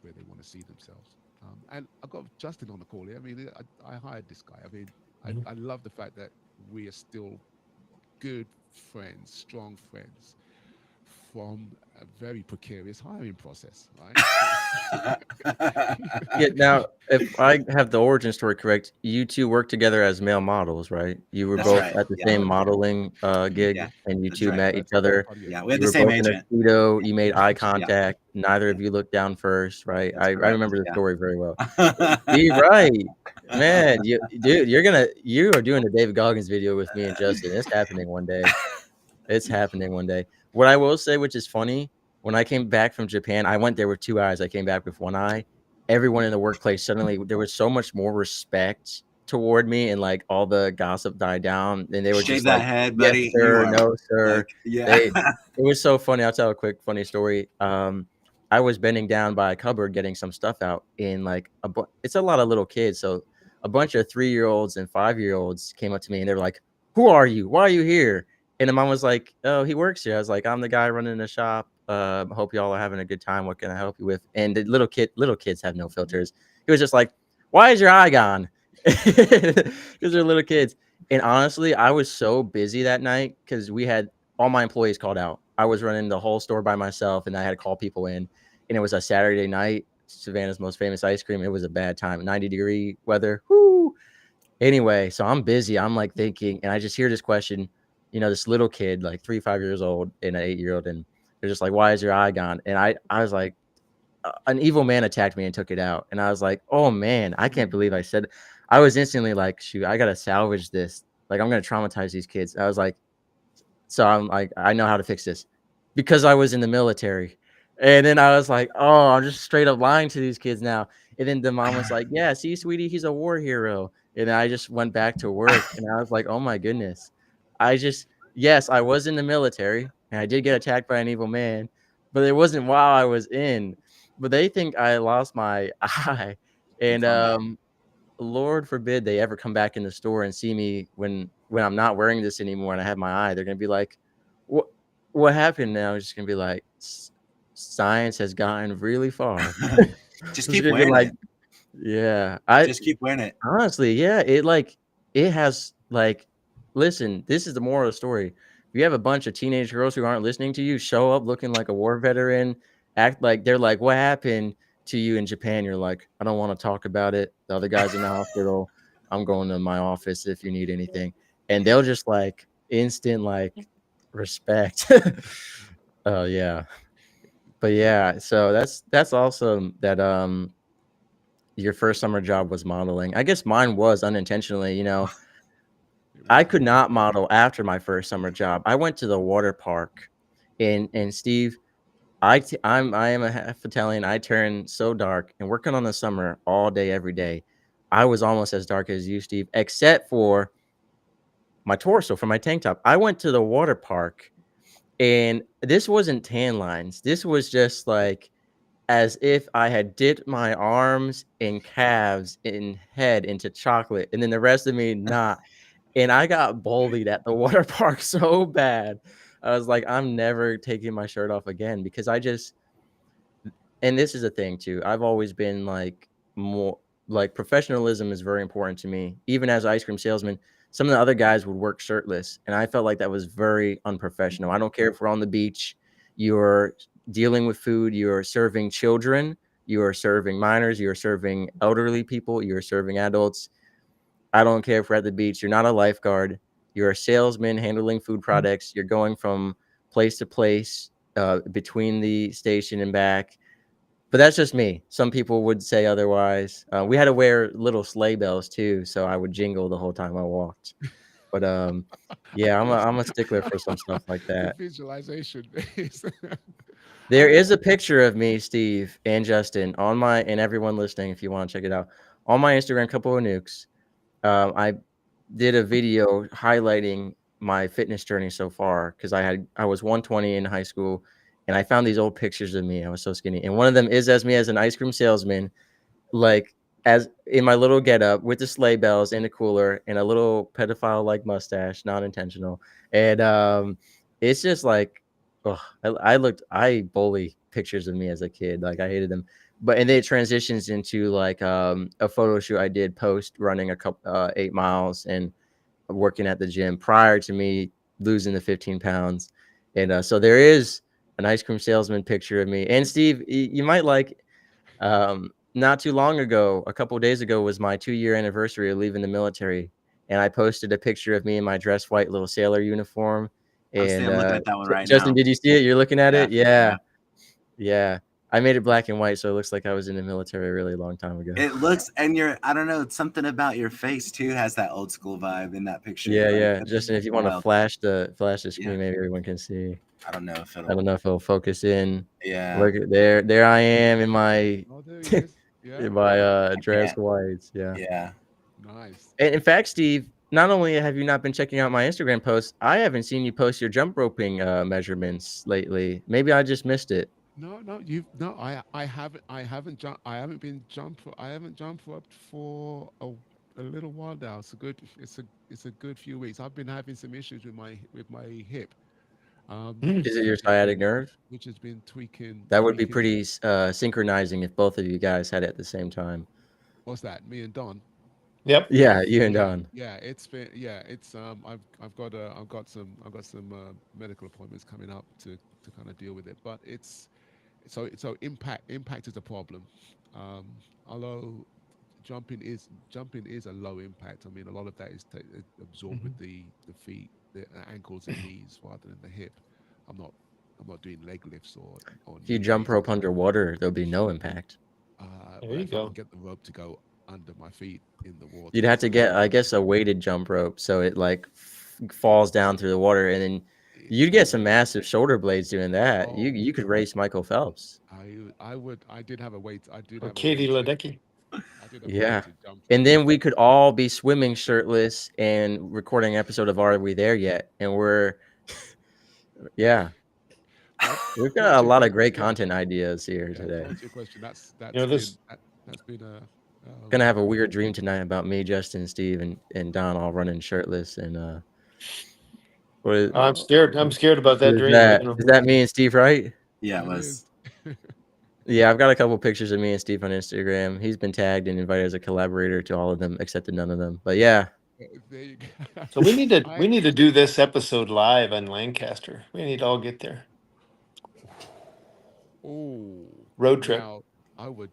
A: where they want to see themselves. And I've got Justin on the call here. I mean, I hired this guy. I mean, I love the fact that we are still good friends, strong friends, from a very precarious hiring process, right?
D: Yeah. Now, if I have the origin story correct, you two worked together as male models, right? You were
C: That's
D: both
C: right.
D: at the
C: Yeah.
D: same modeling gig,
C: Yeah.
D: and you
C: That's
D: two
C: right.
D: met each
A: That's
D: other.
A: part of
C: Yeah.
A: it.
C: We had
D: You
C: the
D: were
C: same
D: both in a
C: agent.
D: speedo. You made eye
C: Yeah.
D: contact. Neither of
C: Yeah.
D: you looked down first, right?
C: That's
D: I
C: correct.
D: remember the
C: Yeah.
D: story very well. Be right, man. Dude, you are doing the David Goggins video with me and Justin. It's happening one day. It's happening one day. What I will say, which is funny, when I came back from Japan, I went there with 2 eyes. I came back with 1 eye. Everyone in the workplace, suddenly there was so much more respect toward me, and like all the gossip died down, and they were
C: Shave
D: just
C: that
D: like,
C: head,
D: "Yes,
C: buddy. You
D: sir.
C: are
D: No, sir."
C: like, yeah.
D: It was so funny. I'll tell a quick funny story. I was bending down by a cupboard getting some stuff out, and like it's a lot of little kids, so a bunch of 3-year-olds and 5-year-olds came up to me, and they were like, "Who are you? Why are you here?" And the mom was like, "Oh, he works here." I was like, "I'm the guy running the shop. Hope y'all are having a good time. What can I help you with?" And the little kids have no filters. He was just like, "Why is your eye gone?" Because they're little kids. And honestly, I was so busy that night because we had all my employees called out. I was running the whole store by myself, and I had to call people in. And it was a Saturday night, Savannah's most famous ice cream. It was a bad time, 90-degree weather. Whoo! Anyway, so I'm busy. I'm like thinking, and I just hear this question, this little kid, like 3, 5 years old and an 8-year-old, and they're just like, "Why is your eye gone?" And I was like, an evil man attacked me and took it out. And I was like, "Oh man, I can't believe I said." I was instantly like, "Shoot, I gotta salvage this. Like, I'm gonna traumatize these kids." I was like, so I'm like, I know how to fix this because I was in the military. And then I was like, "Oh, I'm just straight up lying to these kids now." And then the mom was like, "Yeah, see, sweetie, he's a war hero." And I just went back to work, and I was like, "Oh my goodness." Yes, I was in the military, and I did get attacked by an evil man, but it wasn't while I was in. But they think I lost my eye. And Lord forbid they ever come back in the store and see me when I'm not wearing this anymore and I have my eye. They're gonna be like, "What happened?" Now it's just gonna be like, Science has gotten really far."
C: Just
D: It's
C: keep
D: gonna be
C: wearing
D: like,
C: it.
D: yeah,
C: Just keep wearing it.
D: honestly, yeah, it has like, listen, this is the moral of the story. If you have a bunch of teenage girls who aren't listening to you, show up looking like a war veteran, act like they're like, "What happened to you in Japan?" You're like, "I don't want to talk about it. The other guy's in the hospital. I'm going to my office if you need anything." And they'll just like instant like respect. Oh yeah. But yeah, so that's awesome that your first summer job was modeling. I guess mine was unintentionally, I could not model after my first summer job. I went to the water park, and Steve, I am a half Italian. I turn so dark, and working on the summer all day every day. I was almost as dark as you, Steve, except for my torso for my tank top. I went to the water park, and this wasn't tan lines. This was just like as if I had dipped my arms and calves and head into chocolate, and then the rest of me not. And I got bullied at the water park so bad. I was like, I'm never taking my shirt off again because and this is a thing too. I've always been like more like professionalism is very important to me. Even as an ice cream salesman, some of the other guys would work shirtless, and I felt like that was very unprofessional. I don't care if we're on the beach, you're dealing with food, you're serving children, you are serving minors, you're serving elderly people, you're serving adults. I don't care if we're at the beach. You're not a lifeguard. You're a salesman handling food products. You're going from place to place between the station and back. But that's just me. Some people would say otherwise. We had to wear little sleigh bells too, so I would jingle the whole time I walked. But yeah, I'm a stickler for some stuff like
A: The
D: that.
A: visualization is
D: There is a picture of me, Steve, and Justin on my, and everyone listening, if you want to check it out, on my Instagram, Couple of Nukes. I did a video highlighting my fitness journey so far because I was 120 in high school, and I found these old pictures of me. I was so skinny, and one of them is as me as an ice cream salesman, like as in my little getup with the sleigh bells and the cooler and a little pedophile like mustache, not intentional, and it's just like, oh, I bully pictures of me as a kid, like I hated them. But and then it transitions into like a photo shoot I did post running a couple 8 miles and working at the gym prior to me losing the 15 pounds. And so there is an ice cream salesman picture of me. And Steve, you might like, not too long ago, a couple of days ago, was my 2-year anniversary of leaving the military. And I posted a picture of me in my dress white little sailor uniform.
C: I'm
D: And
C: looking at that one right
D: Justin,
C: now.
D: did you see it? You're looking at it?
C: Yeah.
D: Yeah. I made it black and white, so it looks like I was in the military a really long time ago.
C: It looks, and I don't know, something about your face too has that old school vibe in that picture.
D: Yeah,
C: Like,
D: yeah. Justin, if you want to flash the screen,
C: Yeah.
D: maybe everyone can see.
C: I don't know if
D: I don't know if it'll focus in.
C: Yeah.
D: Look at there I am in my
A: Oh, there he is. Yeah.
D: in my dress
C: Yeah.
D: whites. Yeah.
C: Yeah.
A: Nice.
D: And in fact, Steve, not only have you not been checking out my Instagram posts, I haven't seen you post your jump roping measurements lately. Maybe I just missed it.
A: No, I haven't jumped roped for a little while now. It's a good few weeks. I've been having some issues with my hip.
D: Is it your sciatic nerve?
A: Which has been tweaking.
D: That would be pretty synchronizing if both of you guys had it at the same time.
A: What's that? Me and Don.
E: Yep.
D: Yeah, you and Don.
A: Yeah, it's I've got some medical appointments coming up to kind of deal with it, but it's so impact is a problem. Although jumping is a low impact. I mean, a lot of that is absorbed with the feet, the ankles and knees rather than the hip. I'm not doing leg lifts or
D: If you
A: knee
D: jump
A: raises.
D: rope underwater, there'll be no impact.
E: There
A: But
E: you
A: if I
E: go.
A: can get the rope to go under my feet in the water.
D: You'd have to get, I guess, a weighted jump rope so it like falls down through the water, and then you'd get some massive shoulder blades doing that. You could race Michael Phelps.
A: I did have a weight. I did
E: Or
A: have
E: Katie
A: a weight.
E: Ledecky.
A: I did have a
D: Yeah.
A: weighted jump.
D: And then we could all be swimming shirtless and recording an episode of Are We There Yet? And we're, yeah, we've got a lot of great content ideas here
A: Yeah,
D: today.
A: to answer your question, that's been a
D: Gonna have a weird dream tonight about me, Justin, Steve, and Don all running shirtless. And what is,
E: I'm scared. I'm scared about that
D: is
E: dream.
D: is that me and Steve, right?
C: Yeah, it
A: It
C: was.
A: is.
D: Yeah, I've got a couple pictures of me and Steve on Instagram. He's been tagged and invited as a collaborator to all of them, except to none of them. But yeah,
A: There you go.
E: So we need to do this episode live on Lancaster. We need to all get there.
A: Oh,
E: Road trip.
A: now, I would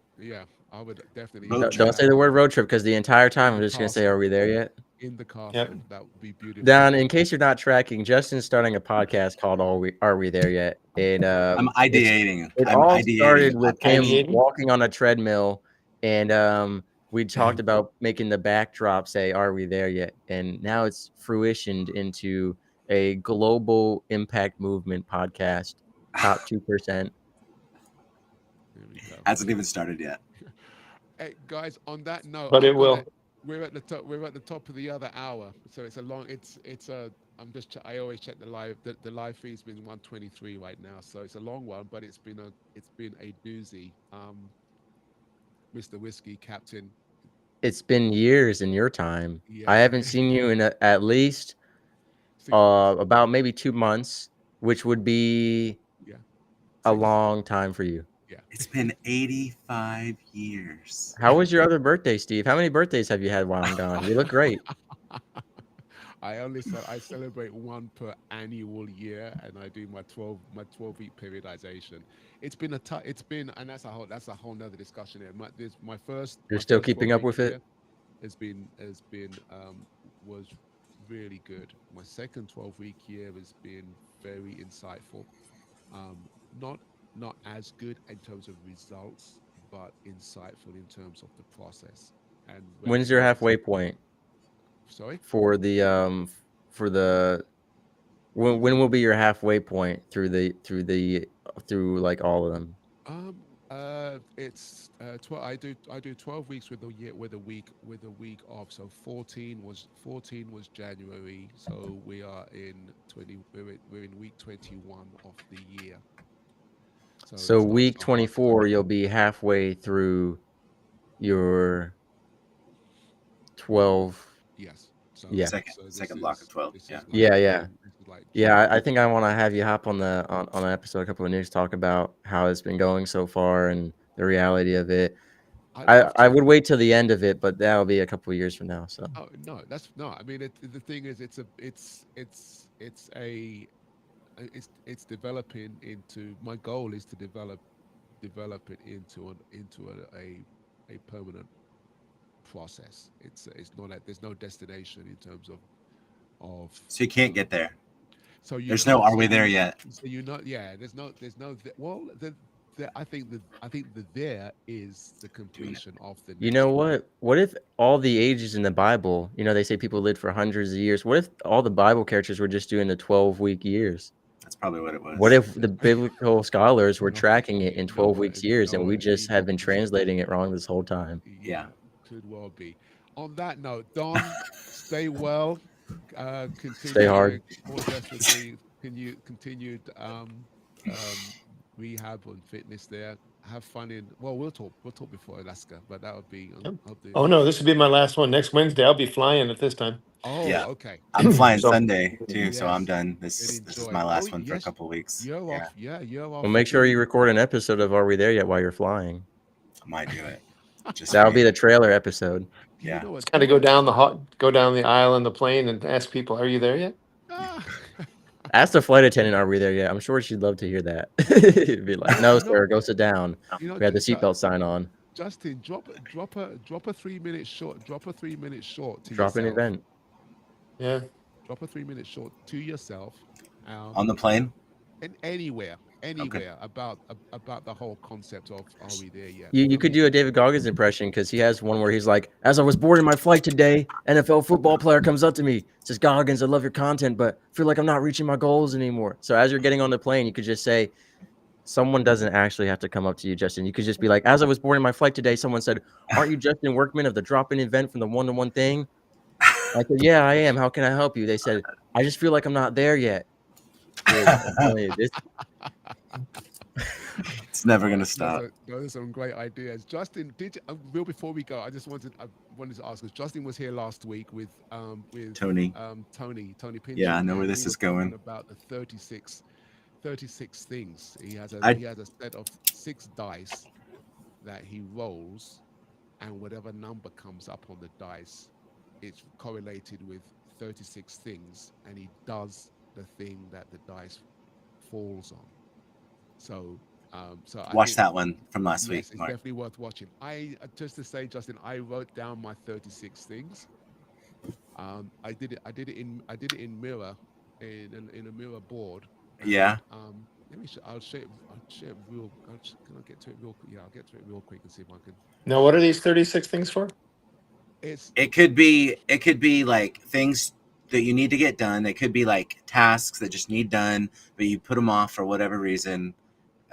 A: definitely.
D: don't say the word road trip because the entire time I'm just gonna say, "Are we there yet?"
A: In the castle, that would be beautiful.
D: Don, in case you're not tracking, Justin's starting a podcast called Are We There Yet? And
C: I'm ideating.
D: It
C: I'm
D: all
C: ideating.
D: started with him
E: Ideating?
D: walking on a treadmill, and we talked about making the backdrop say, "Are we there yet?" And now it's fruitioned into a global impact movement podcast, top 2%.
A: There we go.
C: Hasn't even started yet.
A: Hey guys, on that note,
E: But it will.
A: We're at the top. We're at the top of the other hour, so it's a long. It's a. I always check the live. The live feed's been 123 right now, so it's a long one, but it's been a doozy. Mr. Whiskey Captain.
D: It's been years in your time.
A: Yeah.
D: I haven't seen you in at least
A: 6 months.
D: about maybe 2 months, which would be
A: Yeah.
D: a
A: 6.
D: long time for you.
A: Yeah.
C: It's been 85 years.
D: How was your other birthday, Steve? How many birthdays have you had while I'm gone? You look great.
A: I celebrate one per annual year, and I do my 12-week periodization. It's been and that's a whole nother discussion here. My first.
D: You're
A: my
D: still
A: first
D: keeping up
A: 12-week
D: with it?
A: year was really good. My second 12-week year has been very insightful. Not as good in terms of results, but insightful in terms of the process. And
D: When's your halfway point
A: Sorry.
D: for the When will be your halfway point through like all of them?
A: It's 12. I do 12 weeks with a year with a week off. So 14 was January. So we are in 20. We're in week 21 of the year. So
D: So
A: it's not
D: week
A: so hard.
D: 24, you'll be halfway through your 12.
A: Yes. So
D: Yeah.
C: Second block of 12.
A: This
C: Yeah.
A: is
D: Yeah,
A: like
D: yeah.
A: June, this is like
D: Yeah,
A: June.
D: I think I want to have you hop on on an episode, a couple of news, talk about how it's been going so far and the reality of it.
A: I'd love
D: I
A: to.
D: would wait till the end of it, but that'll be a couple of years from now. So
A: Oh no, that's no. I mean, the thing is, it's developing into. My goal is to develop it into a permanent process. It's not like there's no destination in terms of.
C: So you can't get there.
A: So you
C: There's
A: can't.
C: no are
A: So
C: we
A: you
C: there yet?
A: so you're not. Yeah. There's no. Well, I think the there is the completion of the.
D: you
A: Next
D: know
A: one.
D: what? What if all the ages in the Bible, they say people lived for hundreds of years. What if all the Bible characters were just doing the 12-week years?
C: That's probably what it was.
D: What if the biblical scholars were
A: No,
D: tracking it in 12 weeks years and we just
A: you
D: have
A: know,
D: been translating it wrong this whole time?
C: Yeah.
A: could well be. On that note, Don, stay well. Continue
D: Stay hard.
A: more definitely continued rehab and fitness there. Have fun in. Well, we'll talk before Alaska, but that would be.
E: Oh no, this would be my last one. Next Wednesday, I'll be flying at this time.
A: Oh,
C: Yeah.
A: okay.
C: I'm flying
E: So-
C: Sunday too, so I'm
A: Yes.
C: done.
A: And
C: This is
A: enjoy.
C: my last
A: Oh,
C: one for a
A: yes.
C: couple of weeks.
A: You're
C: Yeah,
A: off. Yeah, you're off.
D: Well, make sure you record an episode of Are We There Yet while you're flying.
C: I might do it. Just
D: That'll
C: for
D: be
C: you.
D: the trailer episode.
A: You
C: Yeah.
A: know what,
E: Kind of go
A: Don?
E: down the aisle in the plane and ask people, "Are you there yet?"
A: Ah.
D: Ask the flight attendant, are we there yet? I'm sure she'd love to hear that. Be like, no, sir, go sit down.
A: You know,
D: We had the
A: Ju-
D: seatbelt sign on.
A: Justin, drop a 3 minute short. Drop a 3 minute short to
D: Drop an
A: yourself.
D: event.
E: Yeah.
A: Drop a 3 minute short to yourself.
C: On the plane?
A: And anywhere about the whole concept of are we there yet?
D: You could do a David Goggins impression because he has one where he's like, as I was boarding my flight today, NFL football player comes up to me, says, Goggins, I love your content, but I feel like I'm not reaching my goals anymore. So as you're getting on the plane, you could just say, someone doesn't actually have to come up to you, Justin. You could just be like, as I was boarding my flight today, someone said, aren't you Justin Workman of the drop-in event from the one-to-one thing? I said, yeah, I am. How can I help you? They said, I just feel like I'm not there yet. Dude, I'm telling you, this
C: It's never gonna stop.
A: Those are some great ideas. Justin, real before we go, I wanted to ask because Justin was here last week with
C: Tony.
A: Tony Pinchon.
C: Yeah, I know where
A: and
C: this
A: we
C: is
A: were talking
C: going.
A: about the 36 things. He has
C: I-
A: a set of 6 dice that he rolls, and whatever number comes up on the dice, it's correlated with 36 things, and he does the thing that the dice falls on. So, I
C: Watch
A: think,
C: that one from last
A: yes,
C: week,
A: it's
C: Mark.
A: definitely worth watching. Just to say, Justin, I wrote down my 36 things. I did it in Mira, in a Mira board.
C: Yeah.
A: Let me. I'll share it real. Can I get to it real? Yeah, I'll get to it real quick and see if I can.
E: Now, what are these 36 things for?
A: It's
C: It could be like things that you need to get done. It could be like tasks that just need done, but you put them off for whatever reason,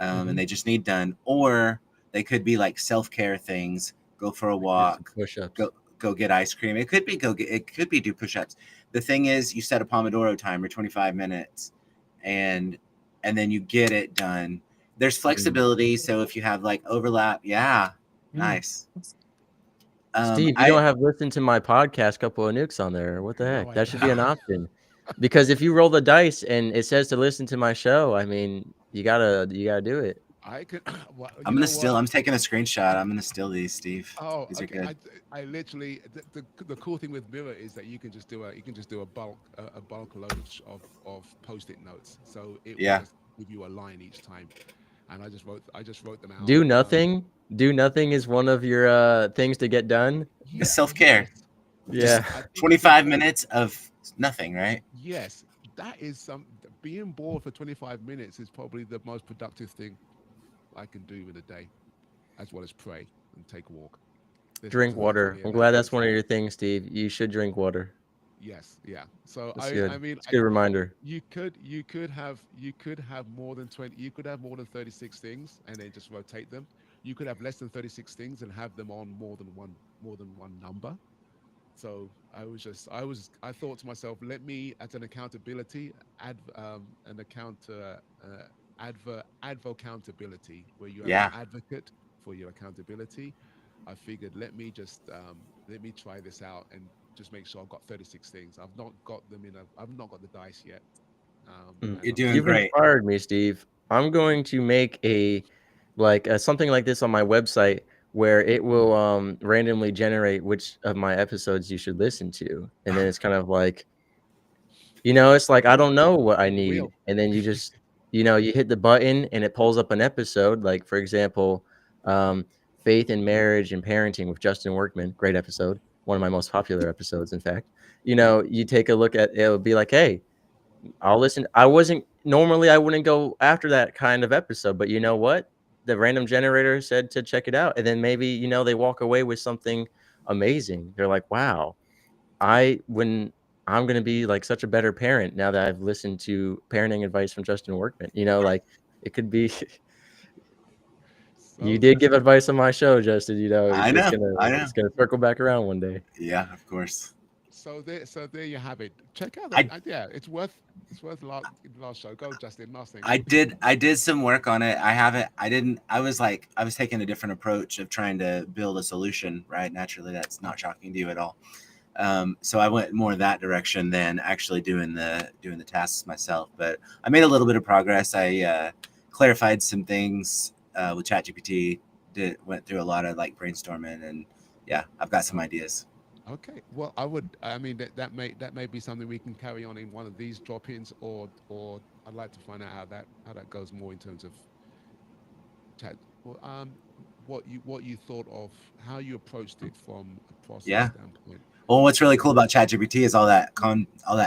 C: and they just need done. Or they could be like self-care things. Go for a walk.
D: push-ups.
C: Go get ice cream. It could be do push-ups. The thing is, you set a Pomodoro timer, 25 minutes, and then you get it done. There's flexibility, so if you have like overlap, nice.
D: Steve, you don't have listened to my podcast, Couple of Nukes on there. What the
A: No,
D: heck?
A: I
D: That should be an option. Because if you roll the dice and it says to listen to my show, I mean, you gotta do it.
A: I could. Well, you
C: I'm
A: know
C: gonna steal.
A: what?
C: I'm taking a screenshot. I'm gonna steal these, Steve.
A: Oh,
C: These are
A: okay.
C: good.
A: I literally the cool thing with Mira is that you can just do a bulk load of post-it notes. So it will
C: Yeah.
A: just give you a line each time, and I just wrote them out.
D: Do nothing. Do nothing is one of your things to get done.
C: It's self-care.
D: Yeah.
A: I think
C: 25 minutes of nothing, right?
A: Yes, that is being bored for 25 minutes is probably the most productive thing I can do in a day, as well as pray and take a walk. There's
D: Drink
A: nothing
D: water.
A: funny
D: I'm
A: about
D: glad
A: it.
D: that's one of your things, Steve. You should drink water.
A: Yes, yeah. So
D: That's good.
A: I mean,
D: It's a good reminder.
A: you could have more than 20, you could have more than 36 things and then just rotate them. You could have less than 36 things and have them on more than one number. So I thought to myself, let me, as an accountability, an adver accountability, where you have an
C: Yeah.
A: advocate for your accountability. I figured, let me try this out and just make sure I've got 36 things. I've not got the dice yet.
D: Mm.
A: And
C: You're
A: I'm
C: doing
A: just
D: You've
C: great.
D: inspired me, Steve. I'm going to make something like this on my website where it will randomly generate which of my episodes you should listen to, and then it's kind of like, it's like I don't know what I
A: spin the
D: need,
A: wheel.
D: and then you just you hit the button and it pulls up an episode. Like for example, um, faith in marriage and parenting with Justin Workman, great episode, one of my most popular episodes, in fact. You take a look at it, it'll be like, hey, I'll listen. I wouldn't go after that kind of episode, but you know what? The random generator said to check it out. And then maybe, they walk away with something amazing. They're like, wow, when I'm going to be like such a better parent now that I've listened to parenting advice from Justin Workman, like it could be, you
A: So
D: did give advice on my show, Justin,
C: I
D: it's
C: know.
D: going to,
C: I know.
D: it's going to circle back around one day.
C: Yeah, of course.
A: so there you have it. Check out that.
C: I
A: Yeah, it's worth last show. Go, Justin. Last thing.
C: I did some work on it. I haven't. I didn't. I was taking a different approach of trying to build a solution. Right. Naturally, that's not shocking to you at all. So I went more that direction than actually doing the tasks myself. But I made a little bit of progress. I clarified some things with ChatGPT. Went through a lot of like brainstorming, and yeah, I've got some ideas.
A: Okay. Well, I mean, that may be something we can carry on in one of these drop-ins, or I'd like to find out how that goes more in terms of chat. Well, what you thought of how you approached it from a process
C: Yeah.
A: standpoint.
C: Well, what's really cool
A: Um,
C: about ChatGPT is all that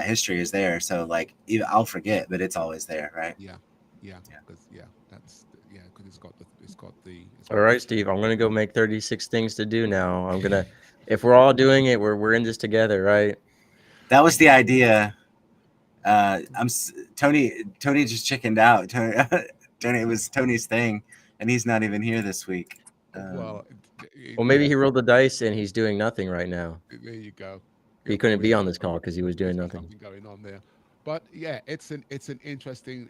C: history is there. So like, even I'll forget, but it's always there, right?
A: yeah, yeah,
C: Yeah.
A: because because it's
D: All
A: got the
D: right, Steve, I'm going to go make 36 things to do now. If we're all doing it, we're in this together, right?
C: That was the idea. Tony just chickened out. Tony, it was Tony's thing, and he's not even here this week.
A: well.
D: Well, maybe
A: Yeah,
D: he rolled the dice and he's doing nothing right now.
A: there you go.
D: He
A: But
D: couldn't
A: we
D: be
A: have
D: on this call because he was doing
A: there's
D: nothing.
A: something going on there. But yeah, it's an interesting,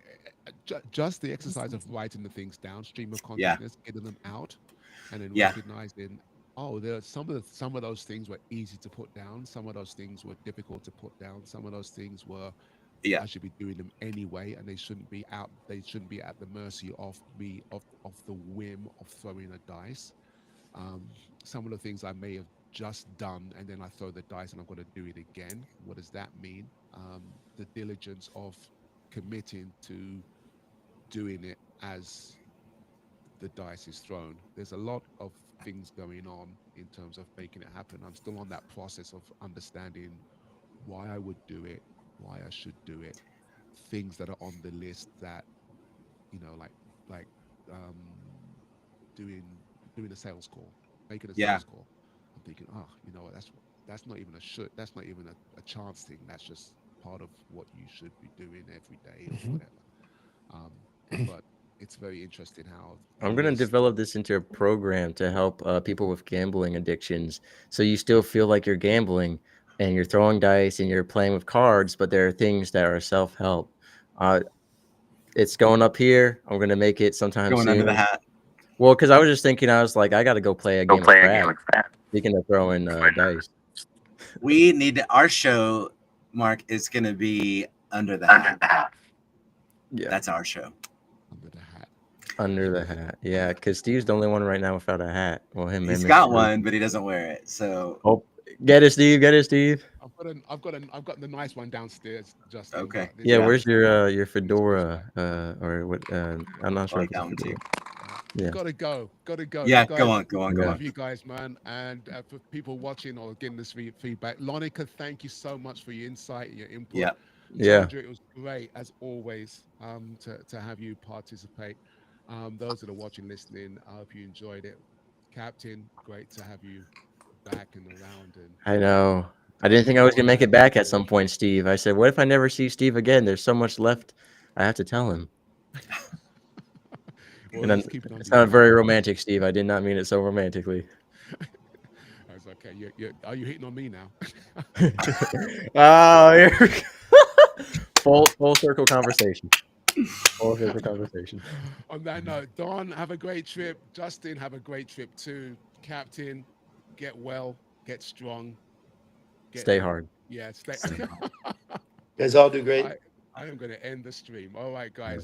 A: just the exercise of writing the things down, stream of
C: Yeah,
A: consciousness, getting them out, and then
C: yeah,
A: recognizing, oh, there are some of those things were easy to put down, some of those things were difficult to put down, some of those things were
C: yeah,
A: I should be doing them anyway, and they shouldn't be at the mercy of me of the whim of throwing a dice. um, some of the things I may have just done, and then I throw the dice and I'm going to do it again. What does that mean? The diligence of committing to doing it as the dice is thrown. There's a lot of things going on in terms of making it happen. I'm still on that process of understanding why I would do it, why I should do it, things that are on the list that, like um, doing doing a sales call, making a
C: yeah.
A: sales call. I'm thinking, oh, you know what? That's not even a should. That's not even a chance thing. That's just part of what you should be doing every day or
E: Mhm.
A: whatever. Um, but it's very interesting how the
D: I'm going to
A: list.
D: develop this into a program to help people with gambling addictions. So you still feel like you're gambling and you're throwing dice and you're playing with cards, but there are things that are self help. Uh, it's going up here. I'm going to make it sometime
C: Going under the
D: soon.
C: hat.
D: Well, because I was just thinking, I was like, I got to go play a
E: Go
D: game of
E: play a game
D: craps.
E: of that.
D: Speaking of throwing dice.
C: We need our show. Mark is going to be under the
E: Under
C: hat.
E: that.
D: Yeah.
C: That's our show.
A: Under the hat.
D: Under the hat. Yeah. Because Steve's the only one right now without a hat. Well, him
C: He's
D: and
C: got
D: Mr.
C: one, but he doesn't wear it. So
D: Oh, get it, Steve. Get it, Steve.
A: I've got the nice one downstairs, Justin.
C: okay,
A: But this
D: Yeah,
C: yeah,
A: one
D: where's
A: is the
D: your
A: it's
D: fedora
A: pushback.
D: or what? I'm not
C: I
D: sure
C: like
D: if it's
C: that
D: a
C: one too.
D: fedora. Yeah,
A: Gotta go. You
C: Yeah, go
A: guys,
C: on, go on, go
D: yeah,
A: love
C: on.
A: you guys, man. And for people watching or getting this feedback, Lonica, thank you so much for your insight, your input.
C: Yeah,
D: yeah.
A: Chandra, it was great as always to have you participate. Those that are watching, listening, I hope you enjoyed it. Captain, great to have you back and around. And
D: I know. I didn't think I was gonna make it back at some point, Steve. I said, what if I never see Steve again? There's so much left I have to tell him.
A: Well,
D: And then
A: let's keep it on
D: it's
A: the
D: not
A: end.
D: very romantic, Steve. I did not mean it so romantically.
A: That's okay. Are you hitting on me now?
D: Oh, here we go. Full circle conversation. Full circle conversation.
A: On that note, Don, have a great trip. Justin, have a great trip too. Captain, get well, get strong.
D: Stay hard.
A: Yeah, stay.
C: Stay hard.
E: You guys all do great.
A: I am going to end the stream. All right, guys.